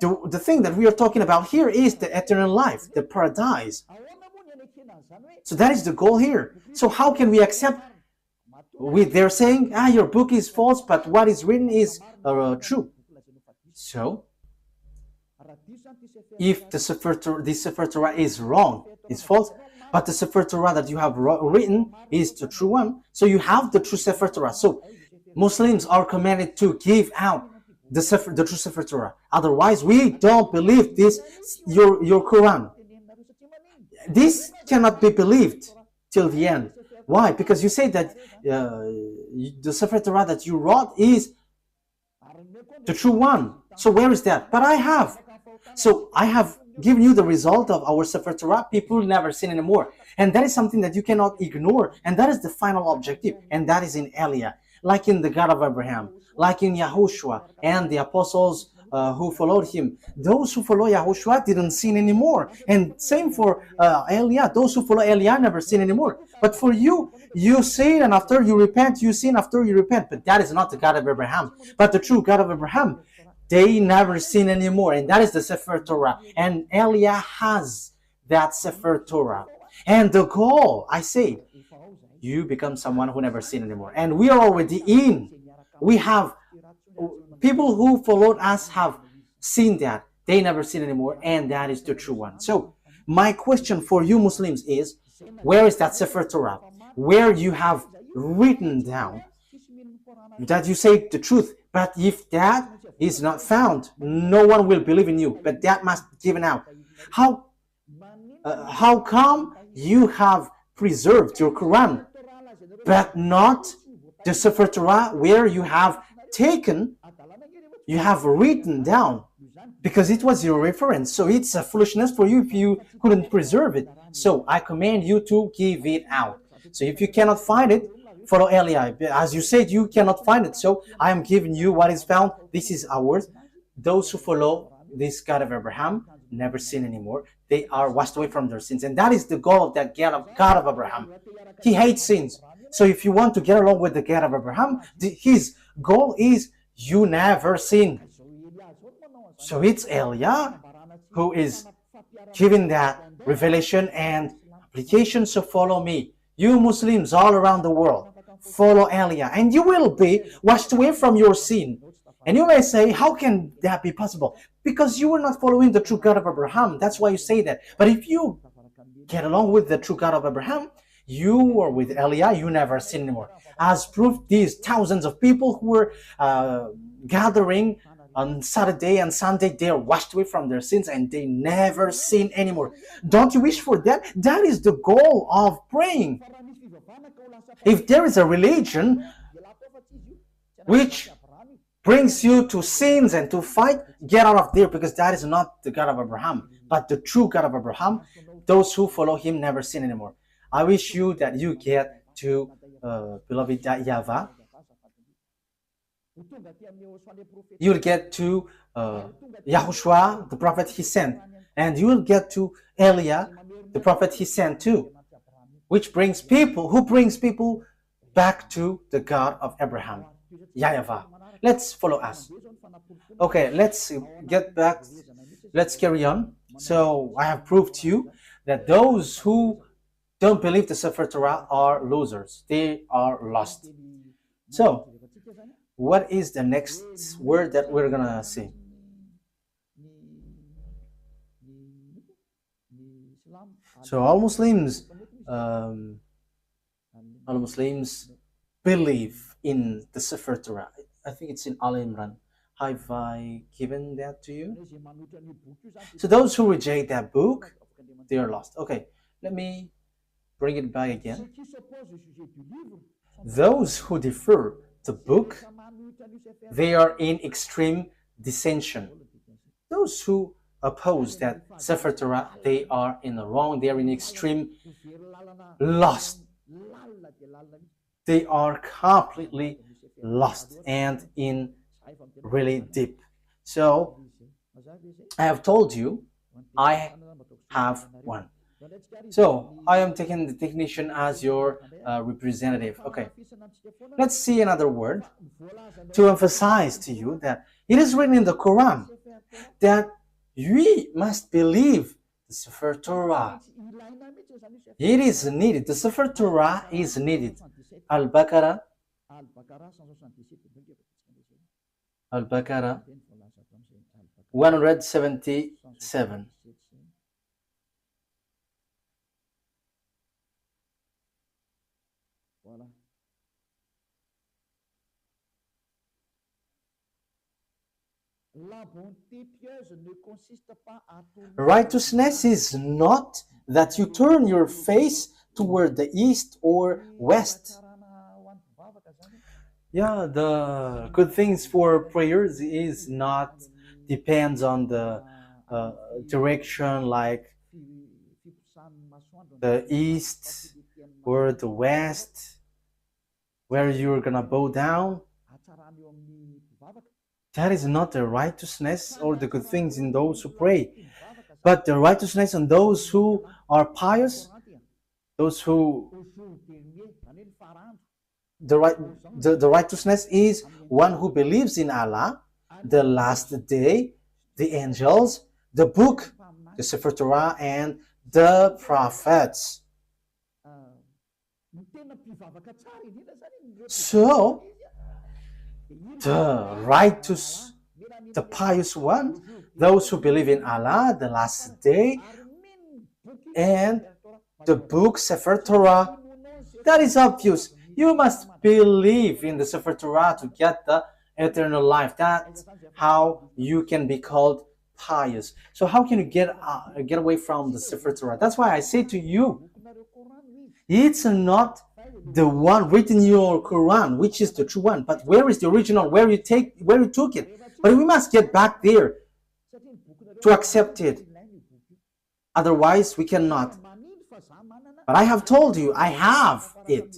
The thing that we are talking about here is the eternal life, the paradise. So that is the goal here. So how can we accept? They're saying, your book is false, but what is written is true. So, if the Sefer Torah is wrong, is false, but the Sefer Torah that you have written is the true one, so you have the true Sefer Torah. So, Muslims are commanded to give out the true Sefer Torah. Otherwise, we don't believe this, your Quran. This cannot be believed till the end. Why? Because you say that the Sefer Torah that you wrote is the true one. So where is that? But I have. So I have given you the result of our Sefer Torah. People never sin anymore. And that is something that you cannot ignore. And that is the final objective. And that is in Elia. Like in the God of Abraham. Like in YAHOSHUAH and the apostles who followed him. Those who follow YAHOSHUAH didn't sin anymore. And same for Elia. Those who follow Elia never sin anymore. But for you, you sin and after you repent, you sin after you repent. But that is not the God of Abraham. But the true God of Abraham, they never sin anymore. And that is the Sefer Torah. And Elia has that Sefer Torah. And the goal, I say, you become someone who never sin anymore. And we are already in. We have people who followed us have seen that. They never sin anymore. And that is the true one. So my question for you Muslims is, where is that Sefer Torah? Where you have written down that you say the truth. But if that is not found, no one will believe in you. But that must be given out. How come you have preserved your Quran, but not the Sefer Torah where you have taken, you have written down? Because it was your reference. So it's a foolishness for you if you couldn't preserve it. So I command you to give it out. So if you cannot find it, follow Eli. As you said, you cannot find it. So I am giving you what is found. This is ours. Those who follow this God of Abraham never sin anymore. They are washed away from their sins. And that is the goal of that God of Abraham. He hates sins. So if you want to get along with the God of Abraham, his goal is you never sin. So it's Elia who is giving that revelation and application. So follow me. You Muslims all around the world, follow Elia, and you will be washed away from your sin. And you may say, how can that be possible? Because you were not following the true God of Abraham. That's why you say that. But if you get along with the true God of Abraham, you are with Elia, you never sin anymore. As proof, these thousands of people who were gathering on Saturday and Sunday, they are washed away from their sins and they never sin anymore. Don't you wish for that? That is the goal of praying. If there is a religion which brings you to sins and to fight, get out of there, because that is not the God of Abraham. But the true God of Abraham, those who follow him never sin anymore. I wish you that you get to beloved YAHVAH. You will get to YAHOSHUAH, the prophet he sent, and you will get to Elia, the prophet he sent too, which brings people back to the God of Abraham, YAHVAH. Let's follow us. Okay, let's get back. Let's carry on. So I have proved to you that those who don't believe the Sefer Torah are losers. They are lost. So what is the next word that we're gonna see? So all Muslims believe in the Sefer Torah. I think it's in Al Imran. Have I given that to you? So those who reject that book, they are lost. Okay, let me bring it back again. Those who defer the book, they are in extreme dissension. Those who oppose that Sefer Torah, they are in the wrong. They are in extreme lost. They are completely lost and in really deep. So I have told you I have one. So I am taking the technician as your representative. Okay, let's see another word to emphasize to you that it is written in the Quran that we must believe the Sefer Torah. It is needed. The Sefer Torah is needed. Al-Baqarah 177. Righteousness is not that you turn your face toward the east or west. Yeah, the good things for prayers is not depends on the direction, like the east or the west, where you're gonna bow down. That is not the righteousness or the good things in those who pray, but the righteousness in those who are pious, those who the righteousness is one who believes in Allah, the last day, the angels, the book, the Sefer Torah, and the prophets. So the righteous, the pious one, those who believe in Allah, the last day, and the book Sefer Torah, that is obvious. You must believe in the Sefer Torah to get the eternal life. That's how you can be called pious. So how can you get away from the Sefer Torah? That's why I say to you, it's not the one written in your Quran, which is the true one, but where is the original, where you took it? But we must get back there to accept it. Otherwise, we cannot. But I have told you, I have it.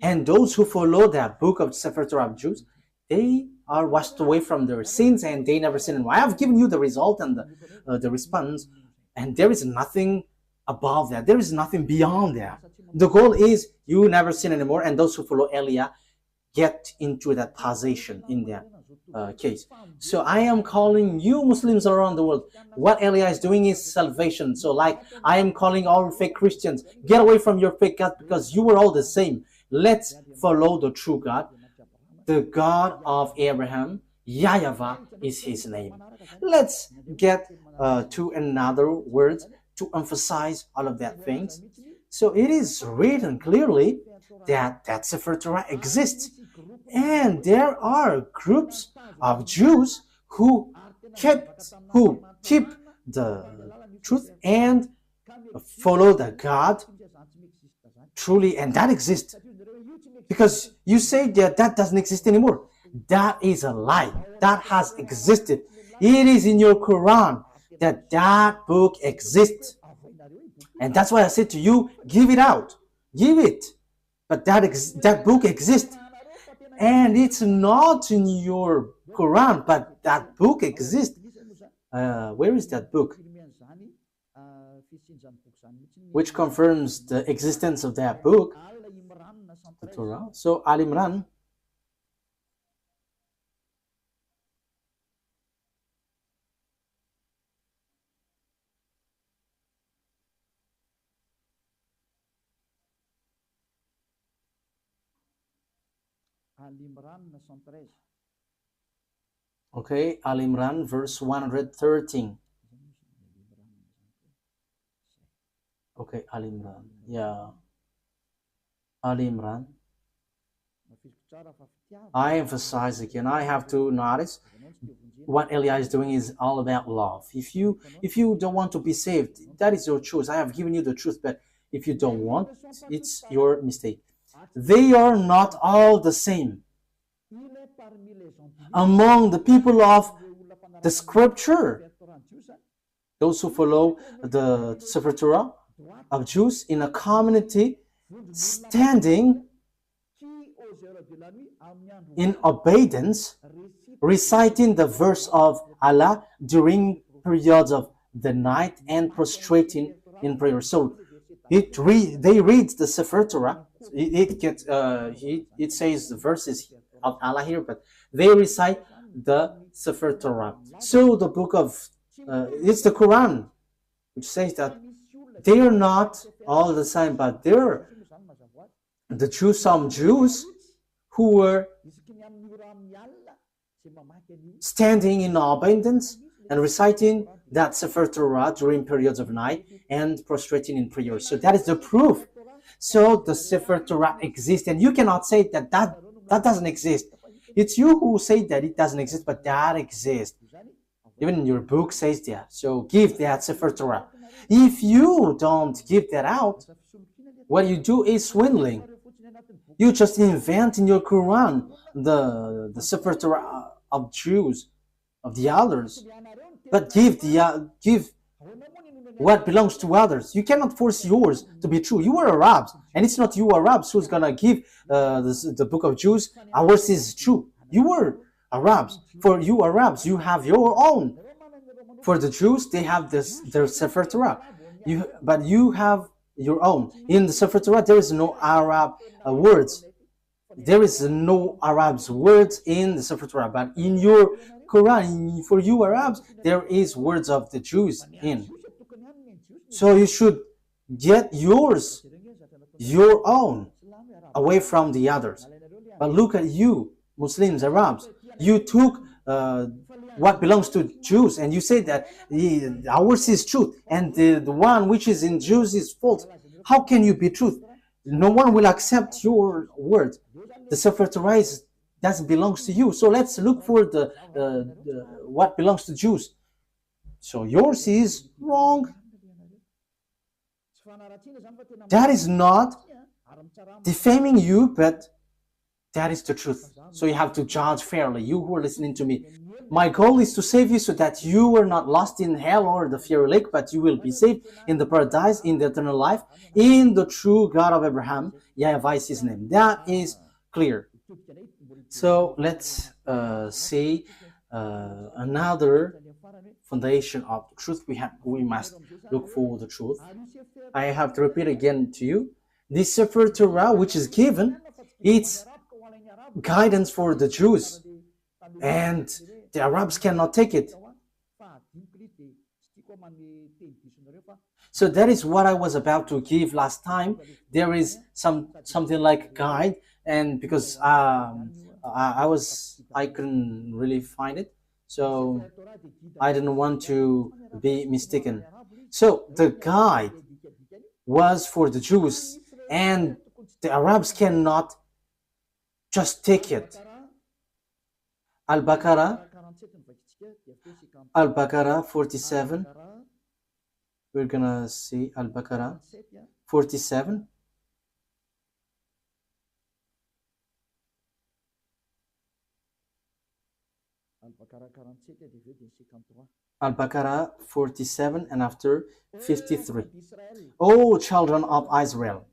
And those who follow that book of Sefer Torah of Jews, they are washed away from their sins and they never sin anymore. I have given you the result and the response, and there is nothing above that. There is nothing beyond that. The goal is you never sin anymore, and those who follow Elia get into that position in that case. So I am calling you Muslims around the world. What Elia is doing is salvation. So like I am calling all fake Christians, get away from your fake God because you were all the same. Let's follow the true God, the God of Abraham. YAHVAH is his name. Let's get to another word to emphasize all of that things. So it is written clearly that Sefer Torah exists. And there are groups of Jews who keep the truth and follow the God truly, and that exists. Because you say that doesn't exist anymore. That is a lie. That has existed. It is in your Quran that book exists. And that's why I said to you, give it out. Give it. But that book exists. And it's not in your Quran, but that book exists. Where is that book? Which confirms the existence of that book, the Torah. So Al Imran. Okay, Al Imran, verse 113. Okay, Al Imran. Yeah. Al Imran. I emphasize again, I have to notice what Elia is doing is all about love. If you don't want to be saved, that is your choice. I have given you the truth, but if you don't want, it's your mistake. They are not all the same. Among the people of the scripture, those who follow the Sefer Torah of Jews in a community standing in obedience, reciting the verse of Allah during periods of the night and prostrating in prayer. So they read the Sefer Torah. It says the verses of Allah here, but they recite the Sefer Torah. So the book of it's the Quran, which says that they are not all the same, but they're some Jews who were standing in abundance and reciting that Sefer Torah during periods of night and prostrating in prayer. So that is the proof. So the Sefer Torah exists, and you cannot say that doesn't exist. It's you who say that it doesn't exist, but that exists. Even in your book says that. So give that Sefer Torah. If you don't give that out, what you do is swindling. You just invent in your Quran the Sefer Torah of Jews, of the others, but give what belongs to others. You cannot force yours to be true. You are Arabs, and it's not you Arabs who's gonna give the book of Jews. Ours is true. You are Arabs. For you Arabs, you have your own. For the Jews, they have their Sefer Torah. But you have your own. In the Sefer Torah, there is no Arab words. There is no Arabs words in the Sefer Torah. But in your Quran, for you Arabs, there is words of the Jews in. So you should get yours, your own, away from the others. But look at you, Muslims, Arabs. You took what belongs to Jews, and you say that ours is truth, and the one which is in Jews is false. How can you be truth? No one will accept your word. The Sefer Torah doesn't belong to you. So let's look for the what belongs to Jews. So yours is wrong. That is not defaming you, but that is the truth. So you have to judge fairly, you who are listening to me. My goal is to save you so that you are not lost in hell or the fiery lake, but you will be saved in the paradise, in the eternal life, in the true God of Abraham. YAHVAH is his name. That is clear. So let's see another foundation of the truth. We must look for the truth. I have to repeat again to you. This Sefer Torah, which is given, it's guidance for the Jews, and the Arabs cannot take it. So that is what I was about to give last time. There is something like guide, and because I couldn't really find it, so I didn't want to be mistaken. So the guide was for the Jews, and the Arabs cannot just take it. Al-Baqarah 47. We're gonna see Al-Baqarah 47. Al-Baqarah 47 and after 53. O children of Israel,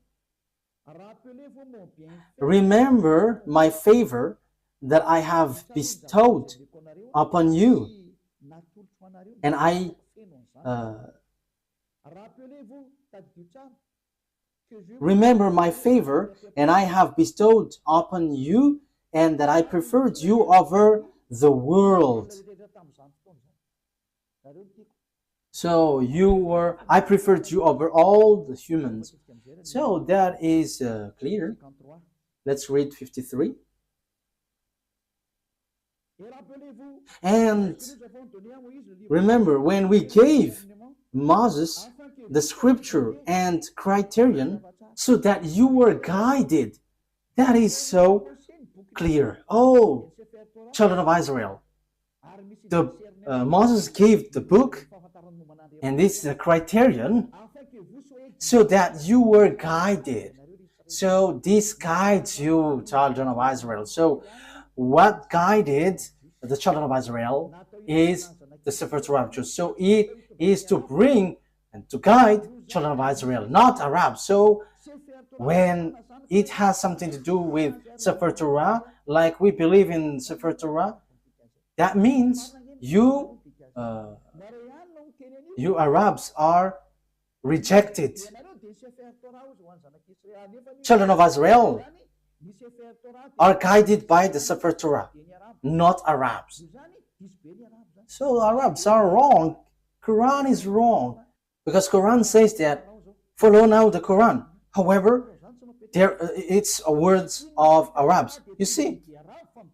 remember my favor that I have bestowed upon you, and I remember my favor and I have bestowed upon you, and that I preferred you over the world. So I preferred you over all the humans. So that is clear. Let's read 53. And remember, when we gave Moses the scripture and criterion so that you were guided, that is so clear. Oh, children of Israel, Moses gave the book, and this is a criterion so that you were guided. So this guides you, children of Israel. So what guided the children of Israel is the Sefer Torah. So it is to bring and to guide children of Israel, not Arabs. So when it has something to do with Sefer Torah, like we believe in Sefer Torah, that means you Arabs are rejected. Children of Israel are guided by the Sefer Torah, not Arabs. So Arabs are wrong. Quran is wrong, because Quran says that follow now the Quran. However, it's words of Arabs. You see,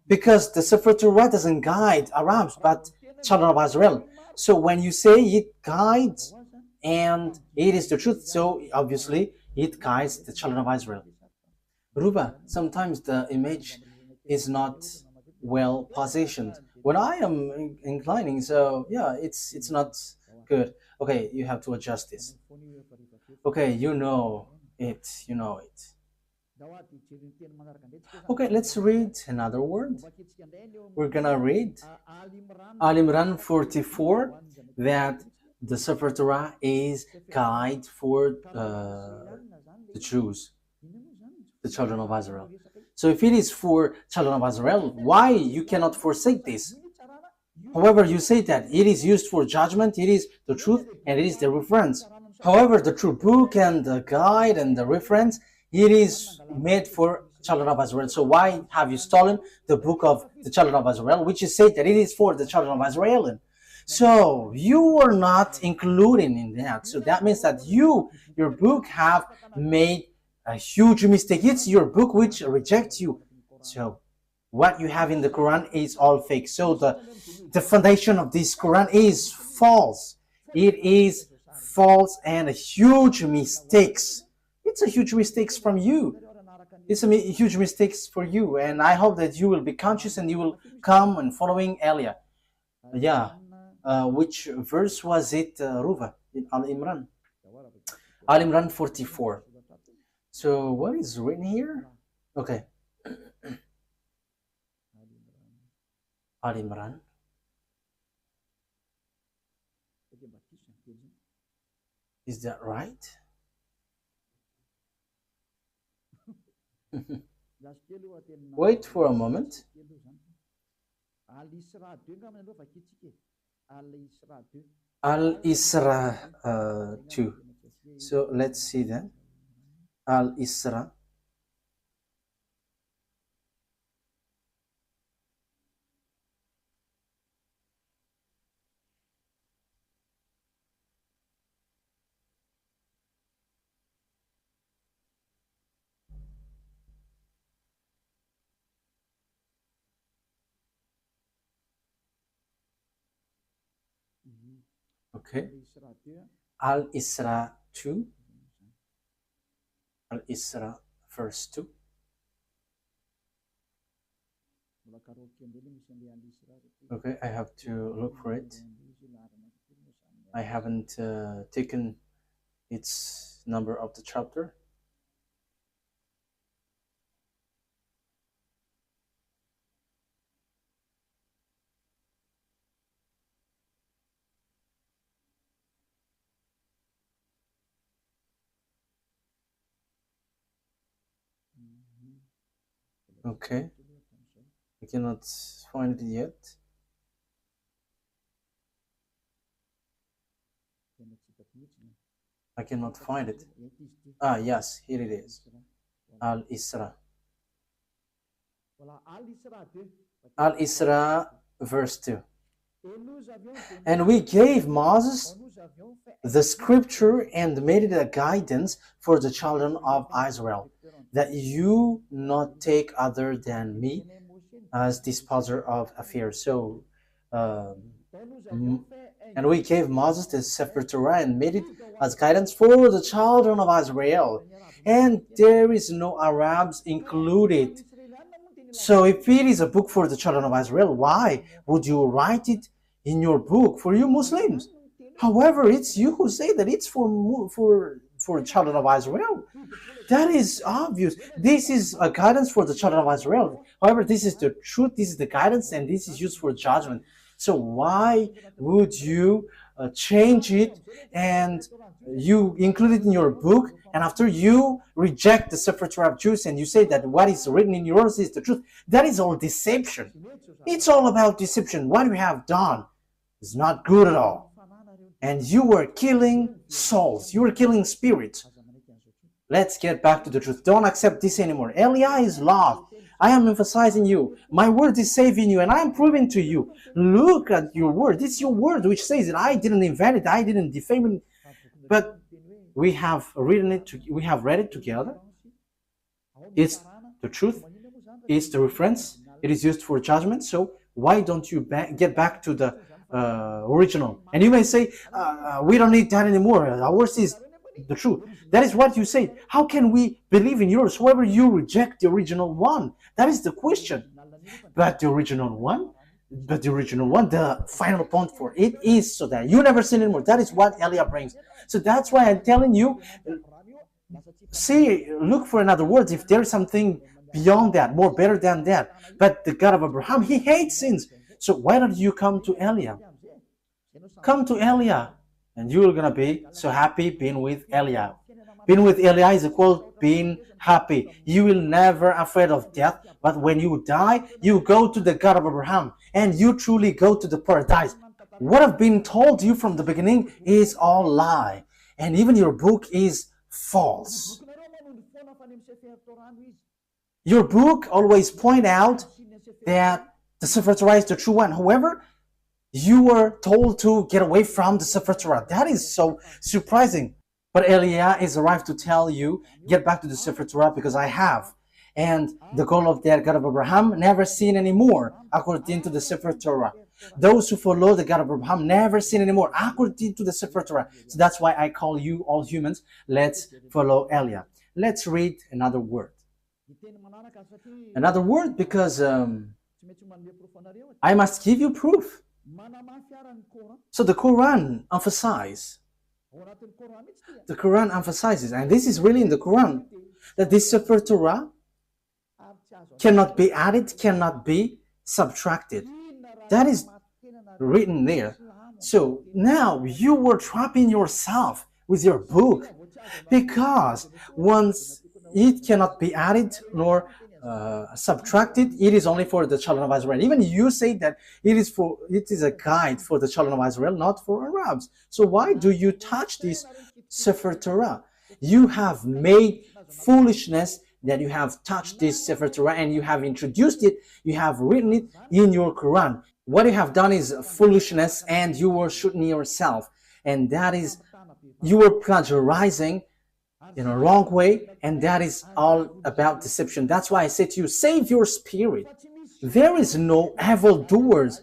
because the Sefer Torah doesn't guide Arabs, but children of Israel. So when you say it guides and it is the truth, so obviously it guides the children of Israel. Ruba, sometimes the image is not well positioned. When I am inclining, so yeah, it's not good. Okay, you have to adjust this. Okay, you know it, you know it. Okay, let's read another word. We're gonna read Al Imran 44, that the Sefer Torah is guide for the Jews, the children of Israel. So if it is for children of Israel, why you cannot forsake this? However, you say that it is used for judgment, it is the truth, and it is the reference. However, the true book and the guide and the reference, it is made for children of Israel. So why have you stolen the book of the children of Israel, which is said that it is for the children of Israel? So you are not including in that. So that means that your book have made a huge mistake. It's your book which rejects you. So what you have in the Quran is all fake. So the foundation of this Quran is false. It is false and a huge mistakes. It's a huge mistakes from you. It's a huge mistakes for you, and I hope that you will be conscious and you will come and following Elia. Yeah, which verse was it, Ruva, in Al Imran? Al Imran 44. So what is written here? Okay. Al Imran. Is that right? Wait for a moment. Al Isra 2. So let's see then. Al Isra. Okay. Al Isra 2. Al Isra verse 2. Okay, I have to look for it. I haven't taken its number of the chapter. Okay, I cannot find it yet. I cannot find it. Ah, yes, here it is. Al Isra. Al Isra verse 2. And we gave Moses the scripture and made it a guidance for the children of Israel, that you not take other than me as disposer of affairs. So, and we gave Moses the Sefer Torah and made it as guidance for the children of Israel. And there is no Arabs included. So if it is a book for the children of Israel, why would you write it in your book for you Muslims? However, it's you who say that it's for children of Israel. That is obvious. This is a guidance for the children of Israel. However, this is the truth, this is the guidance, and this is used for judgment. So why would you change it and you include it in your book, and after you reject the Sefer Torah of Jews and you say that what is written in yours is the truth? That is all deception. It's all about deception. What you have done is not good at all. And you were killing souls. You were killing spirits. Let's get back to the truth. Don't accept this anymore. Elia is love. I am emphasizing you. My word is saving you, and I am proving to you. Look at your word. It's your word which says that I didn't invent it. I didn't defame it. But we have written it. We have read it together. It's the truth. It's the reference. It is used for judgment. So why don't you get back to the original? And you may say, we don't need that anymore. Ours is the truth. That is what you say. How can we believe in yours? However, you reject the original one. That is the question. But the original one, the final point for it is so that you never sin anymore. That is what Elia brings. So that's why I'm telling you, look for another word if there is something beyond that, more better than that. But the God of Abraham, he hates sins. So why don't you come to Elia? Come to Elia, and you're gonna be so happy being with Elia. Being with Elia is equal being happy. You will never afraid of death, but when you die, you go to the God of Abraham, and you truly go to the paradise. What I've been told you from the beginning is all lie, and even your book is false. Your book always point out that the Sefer Torah is the true one. However, you were told to get away from the Sefer Torah. That is so surprising. But Elia is arrived to tell you, get back to the Sefer Torah because I have. And the goal of that God of Abraham never sin anymore, according to the Sefer Torah. Those who follow the God of Abraham never sin anymore, according to the Sefer Torah. So that's why I call you all humans. Let's follow Elia. Let's read another word. Another word because I must give you proof. So the Quran emphasizes, and this is really in the Quran, that this Sefer Torah cannot be added, cannot be subtracted. That is written there. So now you were trapping yourself with your book, because once it cannot be added nor subtracted, it is only for the children of Israel. Even you say that it is a guide for the children of Israel, not for Arabs. So why do you touch this Sefer Torah? You have made foolishness that you have touched this Sefer Torah, and you have introduced it, you have written it in your Quran. What you have done is foolishness, and you were shooting yourself, and that is, you were plagiarizing in a wrong way, and that is all about deception. That's why I say to you, save your spirit. There is no evildoers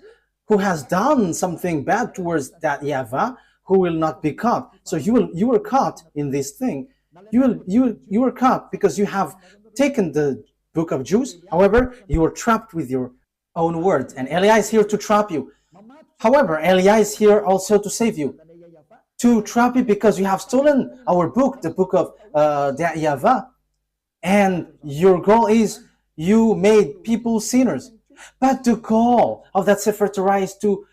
who has done something bad towards that YAHVAH who will not be caught. So you were caught in this thing. You were caught because you have taken the book of Jews. However, you were trapped with your own words, and Elia is here to trap you. However, Elia is here also to save you, to trap you because you have stolen our book, the book of the YAHVAH, and your goal is you made people sinners. But the goal of that Sefer Torah is to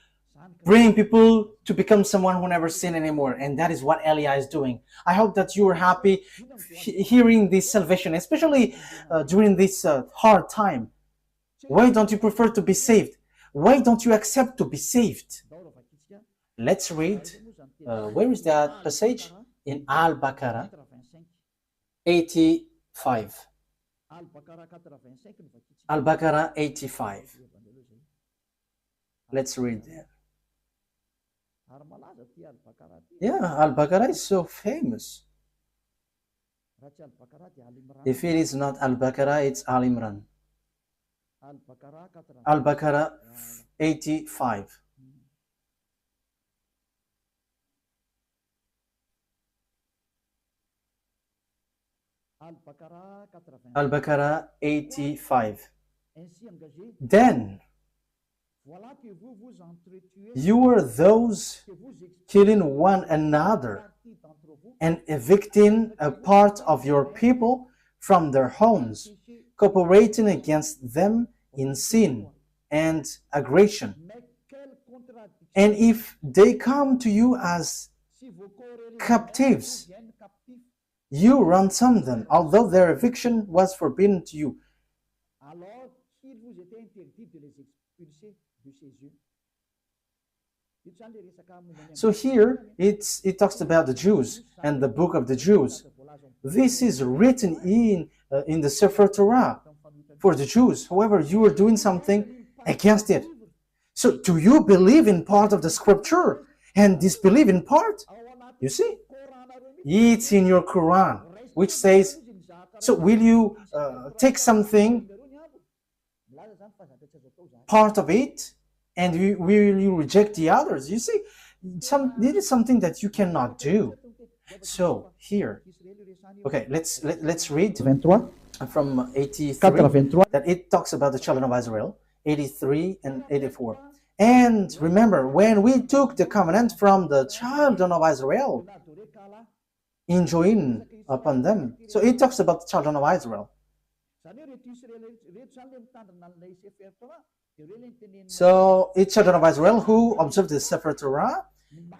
bring people to become someone who never sin anymore, and that is what Elia is doing. I hope that you are happy hearing this salvation, especially during this hard time. Why don't you prefer to be saved? Why don't you accept to be saved? Let's read. Where is that passage? In Al-Baqarah 85. Al-Baqarah 85. Let's read there. Yeah, Al-Baqarah is so famous. If it is not Al-Baqarah, it's Al-Imran. Al-Baqarah 85. Al-Baqarah 85. Then you were those killing one another and evicting a part of your people from their homes, cooperating against them in sin and aggression. And if they come to you as captives, you ransom them, although their eviction was forbidden to you. So here it talks about the Jews and the book of the Jews. This is written in the Sefer Torah for the Jews. However, you are doing something against it. So do you believe in part of the scripture and disbelieve in part? You see, it's in your Quran, which says, so will you take something, part of it, and will you reject the others? You see, it is something that you cannot do. So here, okay, let's read. from 83, 83. that it talks about the children of Israel, 83 and 84. And remember, when we took the covenant from the children of Israel, enjoin upon them. So it talks about the children of Israel. So it's children of Israel who observe the Sefer Torah,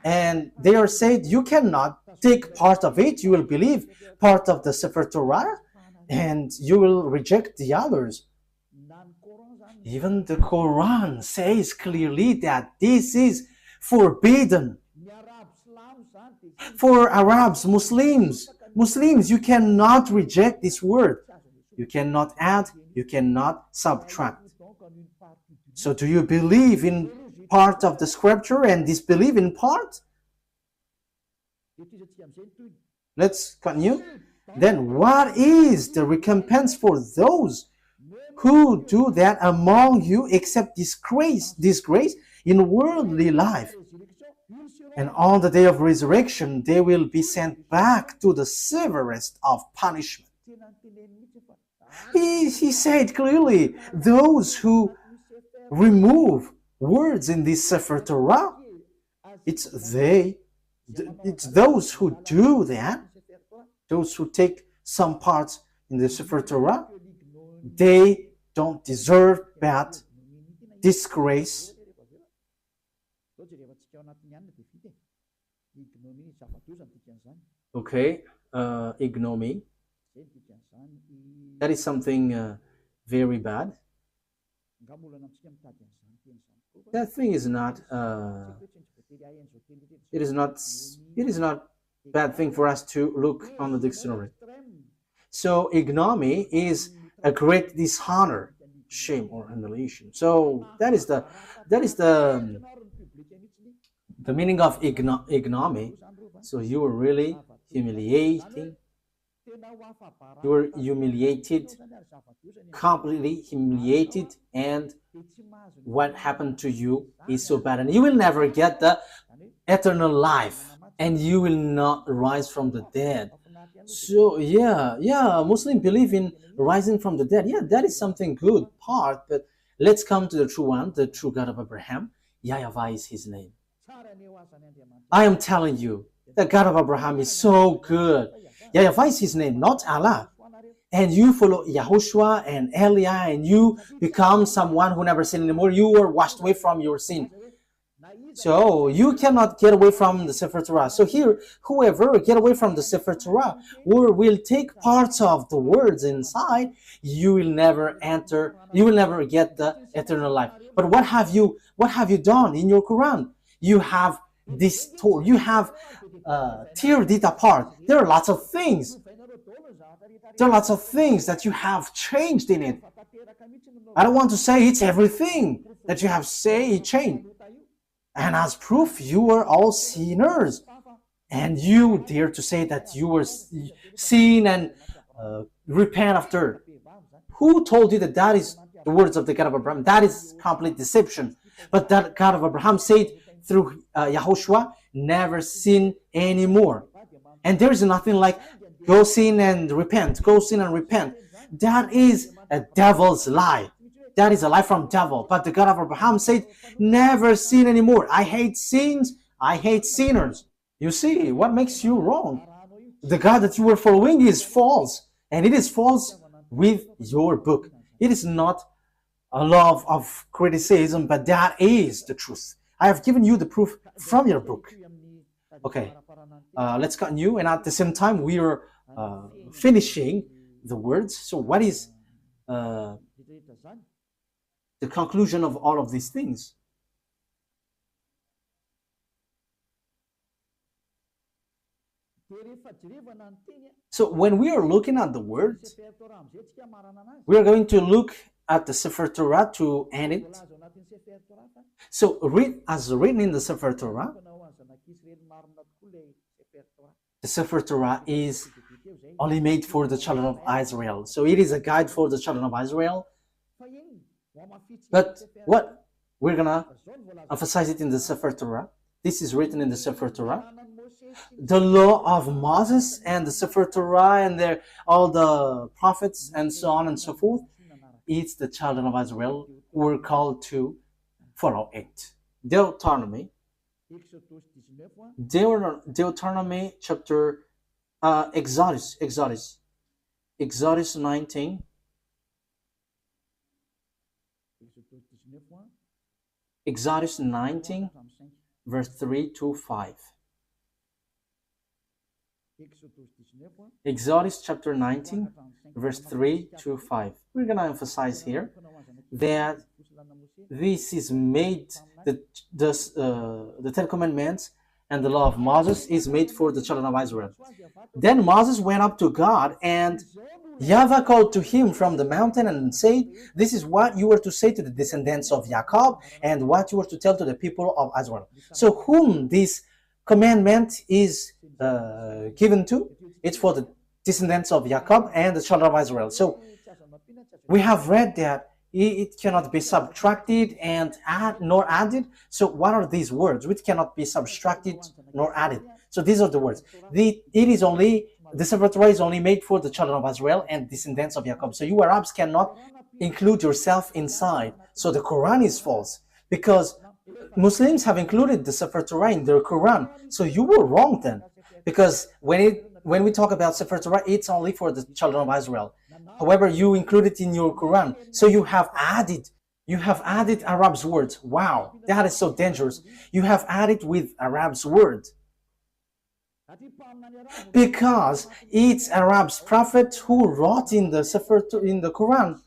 and they are said, you cannot take part of it, you will believe part of the Sefer Torah, and you will reject the others. Even the Quran says clearly that this is forbidden. For Arabs, Muslims, you cannot reject this word. You cannot add, you cannot subtract. So do you believe in part of the scripture and disbelieve in part? Let's continue. Then what is the recompense for those who do that among you except disgrace in worldly life? And on the day of resurrection, they will be sent back to the severest of punishment. He said clearly, those who remove words in this Sefer Torah, it's those who do that, those who take some parts in the Sefer Torah, they don't deserve that disgrace. Okay, ignominy. That is something very bad. That thing is not. It is not bad thing for us to look on the dictionary. So ignominy is a great dishonor, shame, or humiliation. So that is the meaning of ignominy. So you are really humiliating. You were humiliated, completely humiliated, and what happened to you is so bad, and you will never get the eternal life, and you will not rise from the dead. So yeah, Muslims believe in rising from the dead. Yeah, that is something good part, but let's come to the true one, the true God of Abraham. YAHVAH is his name. I am telling you, the God of Abraham is so good. YAHVAH is his name, not Allah. And you follow YAHOSHUAH and Eliah, and you become someone who never sinned anymore. You were washed away from your sin. So you cannot get away from the Sefer Torah. So here, whoever get away from the Sefer Torah or will take parts of the words inside, you will never enter, you will never get the eternal life. But what have you done in your Quran? You have distorted, you have teared it apart. There are lots of things. There are lots of things that you have changed in it. I don't want to say it's everything that you have changed. And as proof, you were all sinners. And you dare to say that you were sin and repent after. Who told you that that is the words of the God of Abraham? That is complete deception. But that God of Abraham said through YAHOSHUAH, never sin anymore. And there is nothing like go sin and repent, go sin and repent. That is a devil's lie. That is a lie from devil. But the God of Abraham said, never sin anymore. I hate sins. I hate sinners. You see, what makes you wrong? The God that you were following is false. And it is false with your book. It is not a love of criticism, but that is the truth. I have given you the proof from your book. Okay, let's continue. And at the same time, we are finishing the words. So what is the conclusion of all of these things? So when we are looking at the words, we are going to look at the Sefer Torah to end it. So as written in the Sefer Torah, the Sefer Torah is only made for the children of Israel. So it is a guide for the children of Israel. But what we're gonna emphasize it in the Sefer Torah. This is written in the Sefer Torah. the law of Moses and the Sefer Torah and all the prophets and so on and so forth, it's the children of Israel who were called to follow it. Deuteronomy chapter Exodus 19, Exodus 19 verse 3 to 5. Exodus chapter 19 verse 3 to 5. We're going to emphasize here that this is made, the Ten Commandments and the law of Moses is made for the children of Israel. Then Moses went up to God, and YAHVAH called to him from the mountain and said, "This is what you were to say to the descendants of Jacob, and what you were to tell to the people of Israel." So whom this commandment is given to? It's for the descendants of Jacob and the children of Israel. So we have read that it cannot be subtracted and nor added. So what are these words? Which cannot be subtracted nor added. So these are the words. The Sefer Torah is only made for the children of Israel and descendants of Jacob. So you Arabs cannot include yourself inside. So the Quran is false, because Muslims have included the Sefer Torah in their Quran. So you were wrong then, because when we talk about Sefer Torah, it's only for the children of Israel. However, you include it in your Quran. So you have added Arab's words. Wow, that is so dangerous. You have added with Arab's words, because it's Arab's prophet who wrote in the Sefer in the Quran.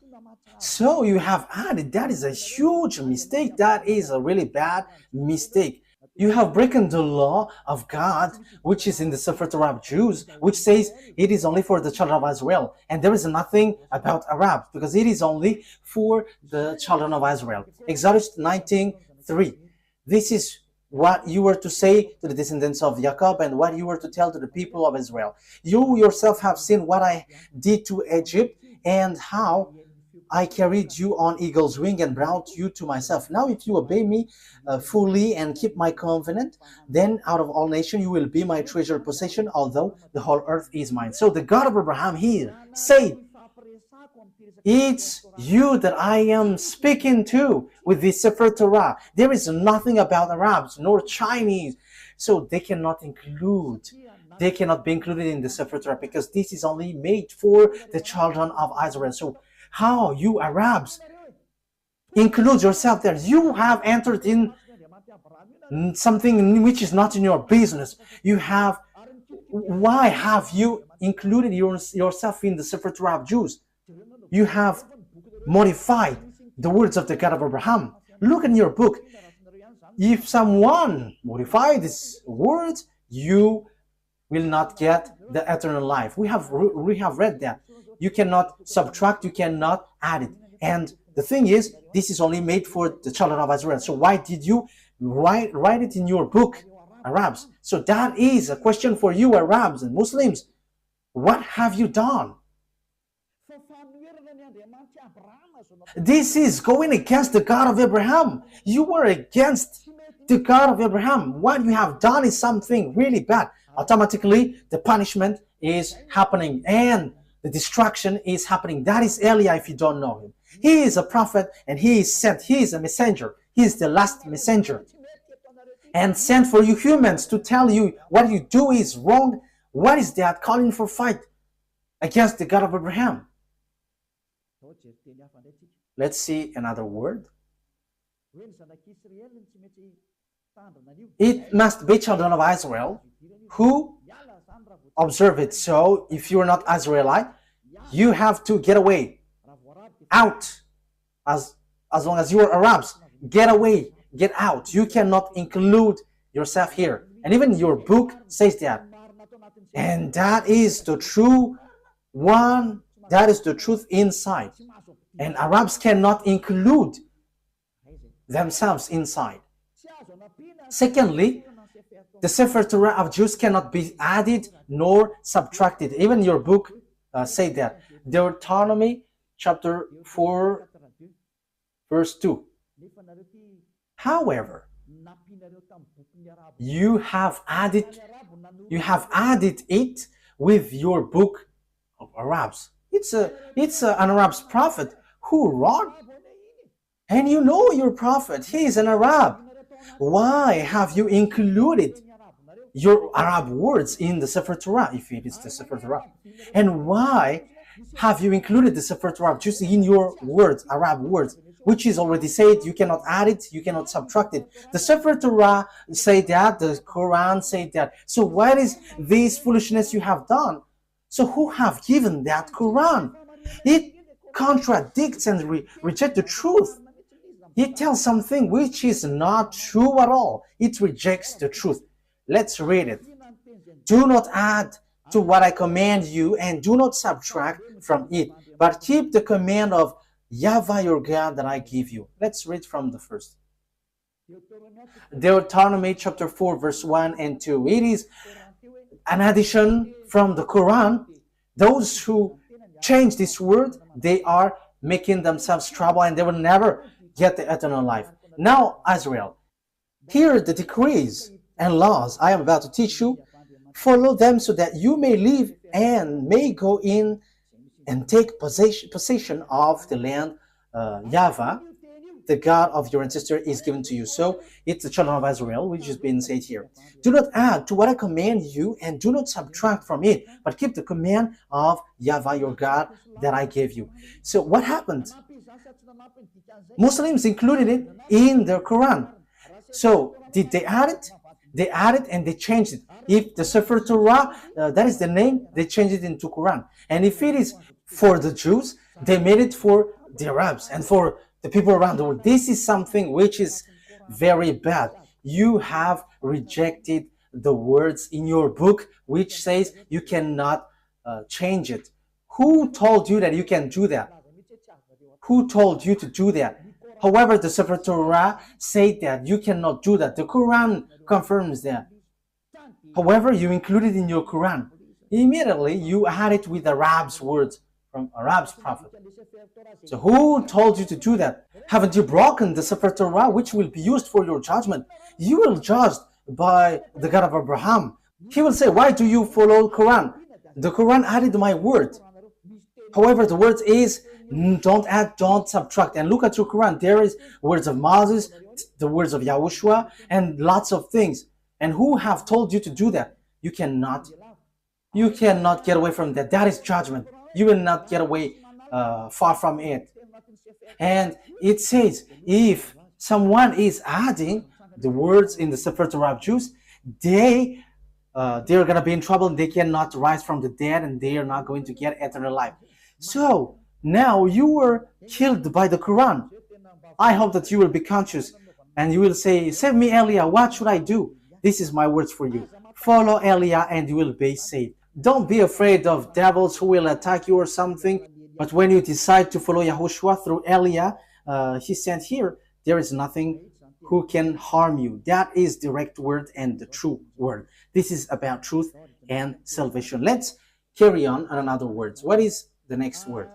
So you have added. That is a huge mistake. That is a really bad mistake. You have broken the law of God, which is in the Sefer Torah of Jews, which says it is only for the children of Israel. And there is nothing about Arabs, because it is only for the children of Israel. Exodus 19:3. This is what you were to say to the descendants of Jacob and what you were to tell to the people of Israel. You yourself have seen what I did to Egypt, and how I carried you on eagle's wing and brought you to myself. Now if you obey me fully and keep my covenant, then out of all nations you will be my treasured possession, although the whole earth is mine. So the God of Abraham here said, it's you that I am speaking to with the Sefer Torah. There is nothing about Arabs nor Chinese. So they cannot be included in the Sefer Torah, because this is only made for the children of Israel. So how you Arabs include yourself there? You have entered in something which is not in your business. Why have you included yourself in the Sefer Torah of Jews? You have modified the words of the God of Abraham. Look in your book. If someone modifies these words, you will not get the eternal life. We have read that. You cannot subtract, you cannot add it. And the thing is, this is only made for the children of Israel. So why did you write it in your book, Arabs? So that is a question for you, Arabs and Muslims. What have you done? This is going against the God of Abraham. You were against the God of Abraham. What you have done is something really bad. Automatically, the punishment is happening and the destruction is happening. That is Elijah, if you don't know him. He is a prophet and he is sent. He is a messenger. He is the last messenger. And sent for you humans to tell you what you do is wrong. What is that? Calling for fight against the God of Abraham. Let's see another word. It must be children of Israel who observe it. So if you are not Israelite, you have to get away, out. As long as you are Arabs, get away, get out. You cannot include yourself here. And even your book says that. And that is the true one. That is the truth inside. And Arabs cannot include themselves inside. Secondly, the Sefer Torah of Jews cannot be added nor subtracted. Even your book say that. Deuteronomy chapter 4 verse 2. However, You have added it with your book of Arabs. It's an Arab's prophet who wrote, and you know your prophet, he is an Arab. Why have you included your Arab words in the Sefer Torah, if it is the Sefer Torah? And why have you included the Sefer Torah just in your words, Arab words, which is already said, you cannot add it, you cannot subtract it. The Sefer Torah say that, the Quran say that. So what is this foolishness you have done? So who have given that Quran? It contradicts and rejects the truth. It tells something which is not true at all. It rejects the truth. Let's read it. Do not add to what I command you, and do not subtract from it, but keep the command of YAHVAH your God that I give you. Let's read from the first. Deuteronomy chapter 4 verse 1 and 2. It is an addition from the Quran. Those who change this word, they are making themselves trouble, and they will never get the eternal life. Now, Israel, hear the decrees and laws I am about to teach you. Follow them so that you may live and may go in and take possession of the land YAHVAH, the God of your ancestor, is given to you. So it's the children of Israel, which has been said here. Do not add to what I command you, and do not subtract from it, but keep the command of YAHVAH your God that I gave you. So what happened? Muslims included it in their Quran. So did they add it? They added and they changed it. If the Sefer Torah, that is the name, they changed it into Quran. And if it is for the Jews, they made it for the Arabs and for the people around the world. This is something which is very bad. You have rejected the words in your book which says you cannot change it. Who told you that you can do that? Who told you to do that? However, the Sefer Torah said that you cannot do that. The Quran confirms that. However, you include it in your Quran. Immediately, you add it with Arab's words from Arab's prophet. So who told you to do that? Haven't you broken the Sefer Torah, which will be used for your judgment? You will judge by the God of Abraham. He will say, why do you follow Quran? The Quran added my word. However, the word is, don't add, don't subtract. And look at your Quran. There is words of Moses, the words of YAHOSHUAH, and lots of things. And who have told you to do that? You cannot get away from that. That is judgment. You will not get away far from it. And it says, if someone is adding the words in the Sefer Torah of Jews, they're going to be in trouble. They cannot rise from the dead, and they are not going to get eternal life. So now you were killed by the Quran. I hope that you will be conscious and you will say, save me, Elia, what should I do? This is my words for you. Follow Elia and you will be saved. Don't be afraid of devils who will attack you or something. But when you decide to follow YAHOSHUAH through Elia, he said here, there is nothing who can harm you. That is direct word and the true word. This is about truth and salvation. Let's carry on another words. What is the next word?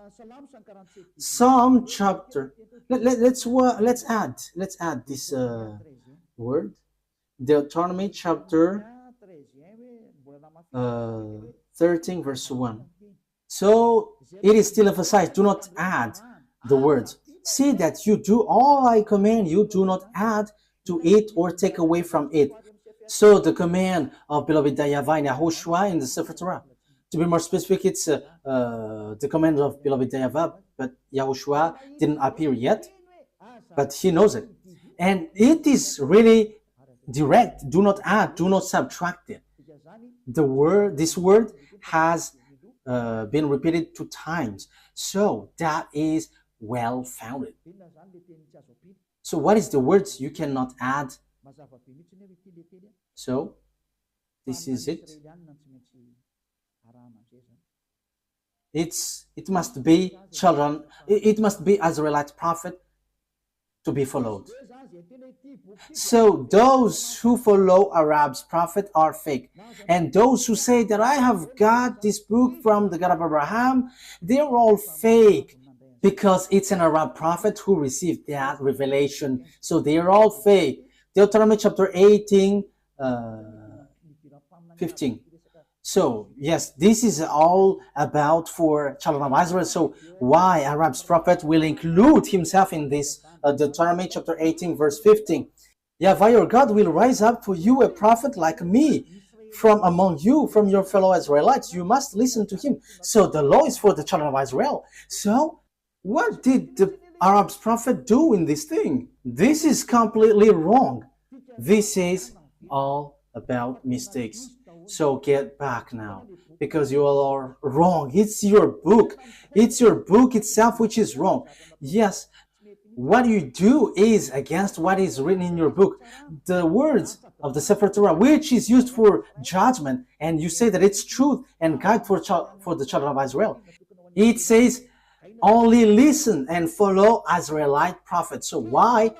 Psalm chapter. Let's add this word. Deuteronomy chapter 13 verse 1. So it is still emphasized, do not add the words. See that you do all I command you, do not add to it or take away from it. So the command of beloved YAHVAH and YAHOSHUAH in the Sefer Torah. To be more specific, it's the command of beloved YAHVAH, but YAHOSHUAH didn't appear yet, but he knows it. And it is really direct. Do not add, do not subtract it. This word has been repeated 2 times. So that is well founded. So what is the words you cannot add? So this is it. It must be children, it must be Israelite prophet to be followed. So those who follow Arab's prophet are fake. And those who say that I have got this book from the God of Abraham, they're all fake. Because it's an Arab prophet who received that revelation. So they're all fake. Deuteronomy chapter 18, 15. So, yes, this is all about for children of Israel. So, why Arab's prophet will include himself in this Deuteronomy chapter 18, verse 15. YAHVAH your God will rise up for you a prophet like me from among you, from your fellow Israelites. You must listen to him. So, the law is for the children of Israel. So, what did the Arab's prophet do in this thing? This is completely wrong. This is all about mistakes. So get back now, because you all are wrong. It's your book. It's your book itself which is wrong. Yes, what you do is against what is written in your book. The words of the Sefer Torah, which is used for judgment, and you say that it's truth and guide for the children of Israel. It says, only listen and follow Israelite prophets. So why?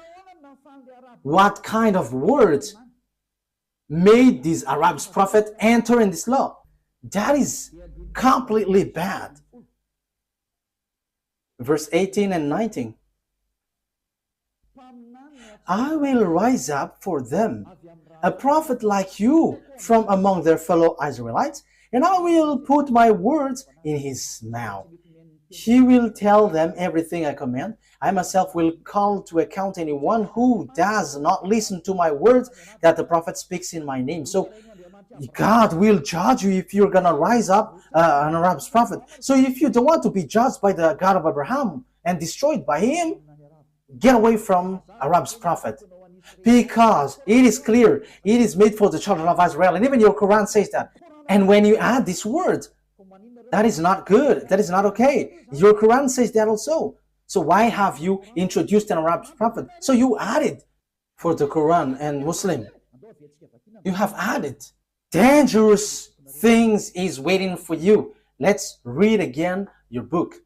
What kind of words made this Arab's prophet enter in this law? That is completely bad. Verse 18 and 19. I will rise up for them a prophet like you from among their fellow Israelites, and I will put my words in his mouth. He will tell them everything I command. I myself will call to account anyone who does not listen to my words that the prophet speaks in my name. So God will judge you if you're going to rise up an Arab's prophet. So if you don't want to be judged by the God of Abraham and destroyed by him, get away from Arab's prophet. Because it is clear, it is made for the children of Israel. And even your Quran says that. And when you add this word, that is not good. That is not okay. Your Quran says that also. So why have you introduced an Arab prophet? So you added for the Quran and Muslim. You have added. Dangerous things is waiting for you. Let's read again your book.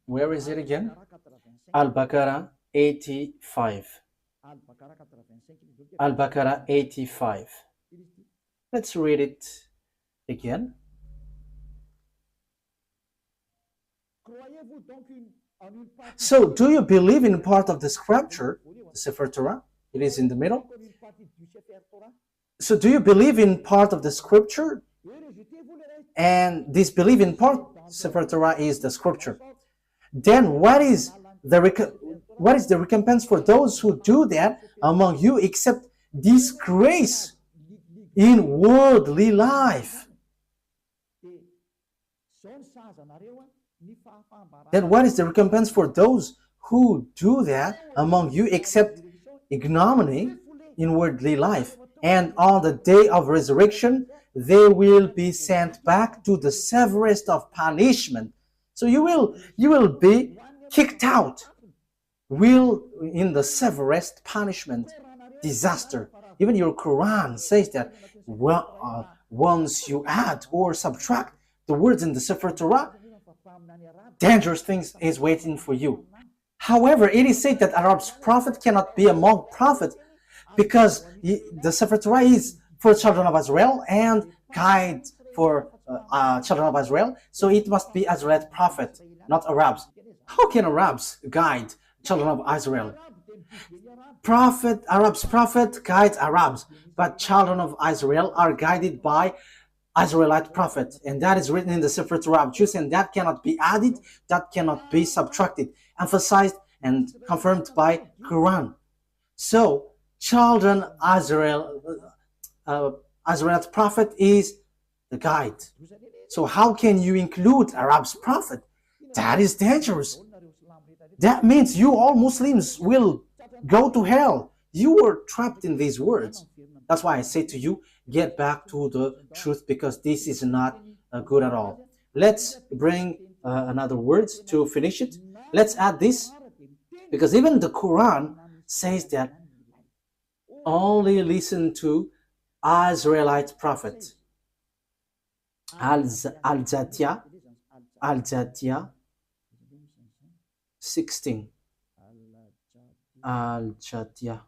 Where is it again? Al-Baqarah 85. Al-Baqarah 85. Let's read it again. So, do you believe in part of the scripture, the Sefer Torah? It is in the middle. So, do you believe in part of the scripture? And this belief in part, Sefer Torah is the scripture. Then, what is the recompense for those who do that among you, except disgrace in worldly life? Then what is the recompense for those who do that among you except ignominy in worldly life? And on the day of resurrection, they will be sent back to the severest of punishment. So you will be kicked out. In the severest punishment, disaster. Even your Quran says that once you add or subtract the words in the Sefer Torah, dangerous things is waiting for you. However, it is said that Arab's prophet cannot be among prophets because the Sefer Torah is for children of Israel and guide for children of Israel. So it must be Israelite prophet, not Arabs. How can Arabs guide children of Israel? Arab's prophet guides Arabs, but children of Israel are guided by Israelite prophet, and that is written in the Sefer Torah of Jews, and that cannot be added, that cannot be subtracted, emphasized and confirmed by Quran. So, children Israelite prophet is the guide. So how can you include Arab's prophet? That is dangerous. That means you all Muslims will go to hell. You were trapped in these words. That's why I say to you, get back to the truth, because this is not good at all. Let's bring another words to finish it. Let's add this, because even the Quran says that only listen to Israelite prophet. Al-Jatiyah 16. Al-Jatiyah.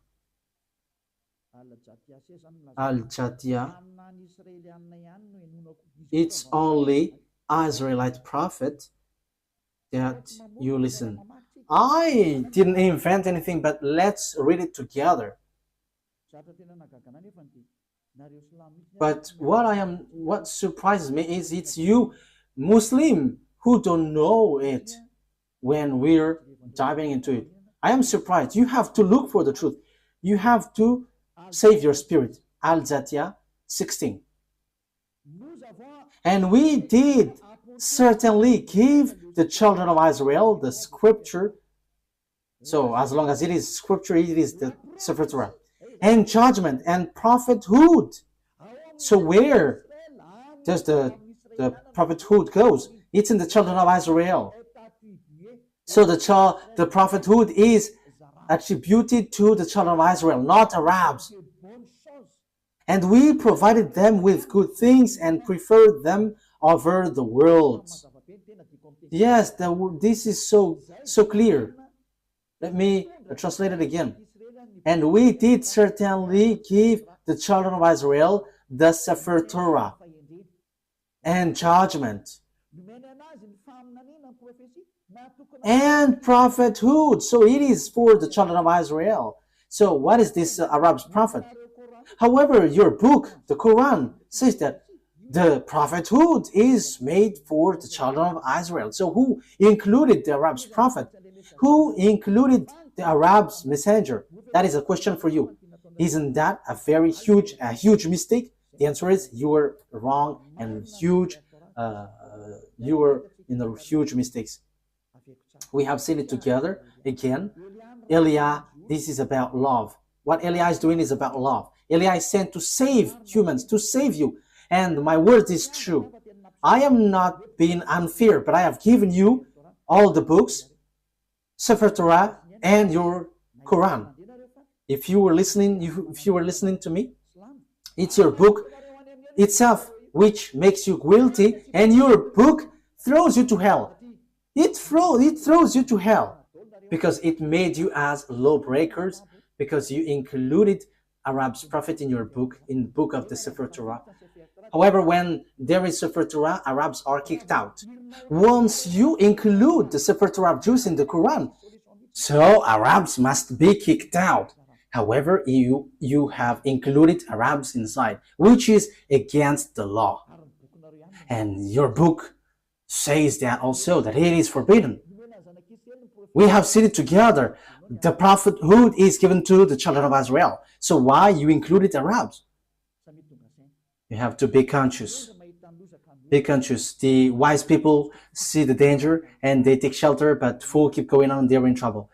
It's only Israelite prophet that you listen. I didn't invent anything, but let's read it together. But what surprises me is it's you, Muslim, who don't know it when we're diving into it. I am surprised. You have to look for the truth. You have to save your spirit. Al-Zatiyah 16. And we did certainly give the children of Israel the scripture. So as long as it is scripture, it is the Sefer Torah. And judgment and prophethood. So where does the prophethood goes? It's in the children of Israel. So the prophethood is attributed to the children of Israel, not Arabs. And we provided them with good things and preferred them over the world. Yes, this is so clear. Let me translate it again. And we did certainly give the children of Israel the Sefer Torah and judgment and prophethood. So it is for the children of Israel. So what is this Arab's prophet? However, your book, the Quran, says that the prophethood is made for the children of Israel. So who included the Arab's prophet? Who included the Arab's messenger? That is a question for you. Isn't that a very huge mistake? The answer is you were wrong and huge. You were in the huge mistakes. We have seen it together again. Eliah, this is about love. What Eliah is doing is about love. Eliah is sent to save humans, to save you. And my word is true. I am not being unfair, but I have given you all the books, Sefer Torah, and your Quran. If you were listening to me, it's your book itself which makes you guilty, and your book throws you to hell. It throws you to hell because it made you as lawbreakers, because you included Arab's prophet in your book, in the book of the Sefer Torah. However, when there is Sefer Torah, Arabs are kicked out. Once you include the Sefer Torah of Jews in the Quran, so Arabs must be kicked out. However, you have included Arabs inside, which is against the law. And your book says that also, that it is forbidden. We have seen it together. The prophethood is given to the children of Israel. So why you included Arabs? You have to be conscious. Be conscious. The wise people see the danger and they take shelter, but fools keep going on, they're in trouble.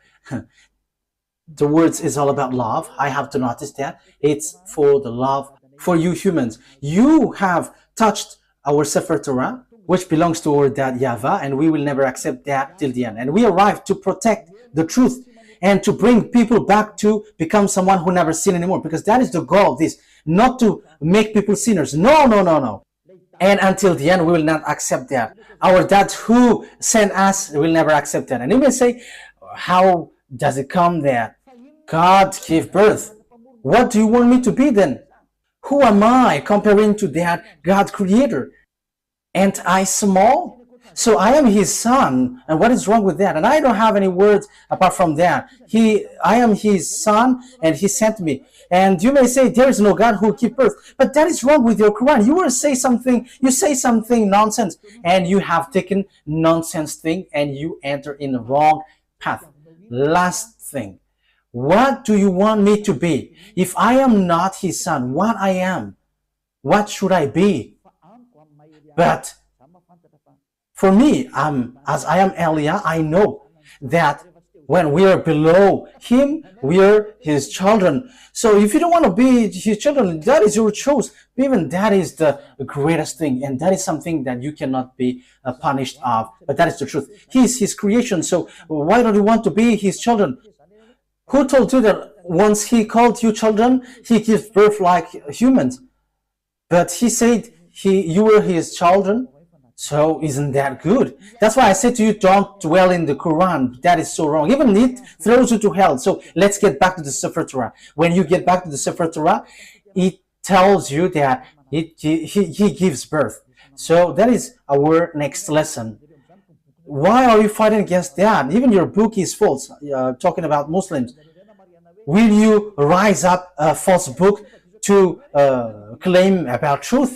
The words is all about love. I have to notice that. It's for the love for you humans. You have touched our Sefer Torah, which belongs to our dad YAHVAH, and we will never accept that till the end. And we arrive to protect the truth and to bring people back to become someone who never sin anymore, because that is the goal of this, not to make people sinners. No. And until the end, we will not accept that. Our dad who sent us will never accept that. And you may say, how does it come that God gave birth? What do you want me to be then? Who am I comparing to that God creator? Ain't I small? So I am his son, and what is wrong with that? And I don't have any words apart from that. I am his son, and he sent me. And you may say there is no God who will give birth, but that is wrong with your Quran. You say something nonsense, and you have taken nonsense thing, and you enter in the wrong path. Last thing, what do you want me to be? If I am not his son, what I am? What should I be? But for me, as I am Eliah, I know that when we are below him, we are his children. So if you don't want to be his children, that is your choice. Even that is the greatest thing, and that is something that you cannot be punished of. But that is the truth. He is his creation, so why don't you want to be his children? Who told you that once he called you children, he gives birth like humans? But he said you were his children. So isn't that good? That's why I said to you, don't dwell in the Quran. That is so wrong. Even it throws you to hell. So let's get back to the Sefer Torah. When you get back to the Sefer Torah, it tells you that he gives birth. So that is our next lesson. Why are you fighting against that? Even your book is false, talking about Muslims. Will you rise up a false book to claim about truth?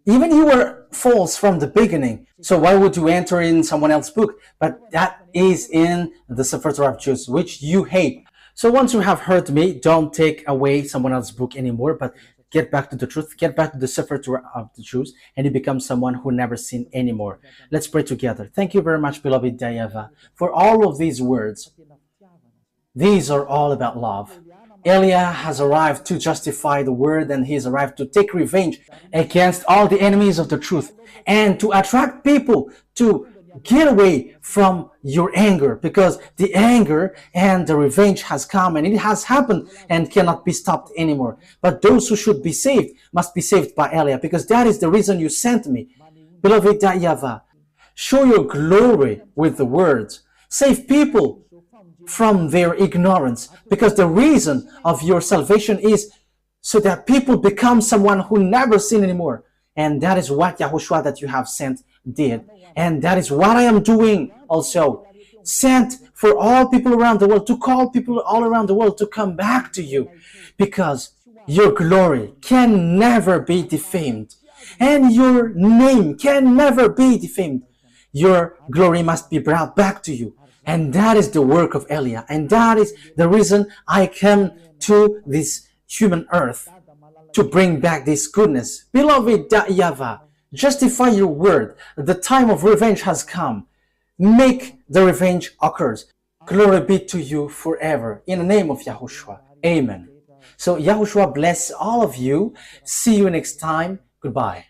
Even you were false from the beginning. So why would you enter in someone else's book? But that is in the Sefer of Jews, which you hate. So once you have heard me, don't take away someone else's book anymore, but get back to the truth, get back to the Sefer of the Jews, and you become someone who never sinned anymore. Let's pray together. Thank you very much, beloved YAHVAH, for all of these words. These are all about love. Eliah has arrived to justify the word, and he has arrived to take revenge against all the enemies of the truth and to attract people to get away from your anger, because the anger and the revenge has come, and it has happened and cannot be stopped anymore. But those who should be saved must be saved by Eliah, because that is the reason you sent me. Beloved YAHVAH, show your glory with the words. Save people from their ignorance, because the reason of your salvation is so that people become someone who never sin anymore. And that is what YAHOSHUAH that you have sent did. And that is what I am doing also. Sent for all people around the world, to call people all around the world to come back to you, because your glory can never be defamed, and your name can never be defamed. Your glory must be brought back to you. And that is the work of Eliah. And that is the reason I came to this human earth, to bring back this goodness. Beloved YAHVAH, justify your word. The time of revenge has come. Make the revenge occurs. Glory be to you forever. In the name of YAHOSHUAH. Amen. So YAHOSHUAH bless all of you. See you next time. Goodbye.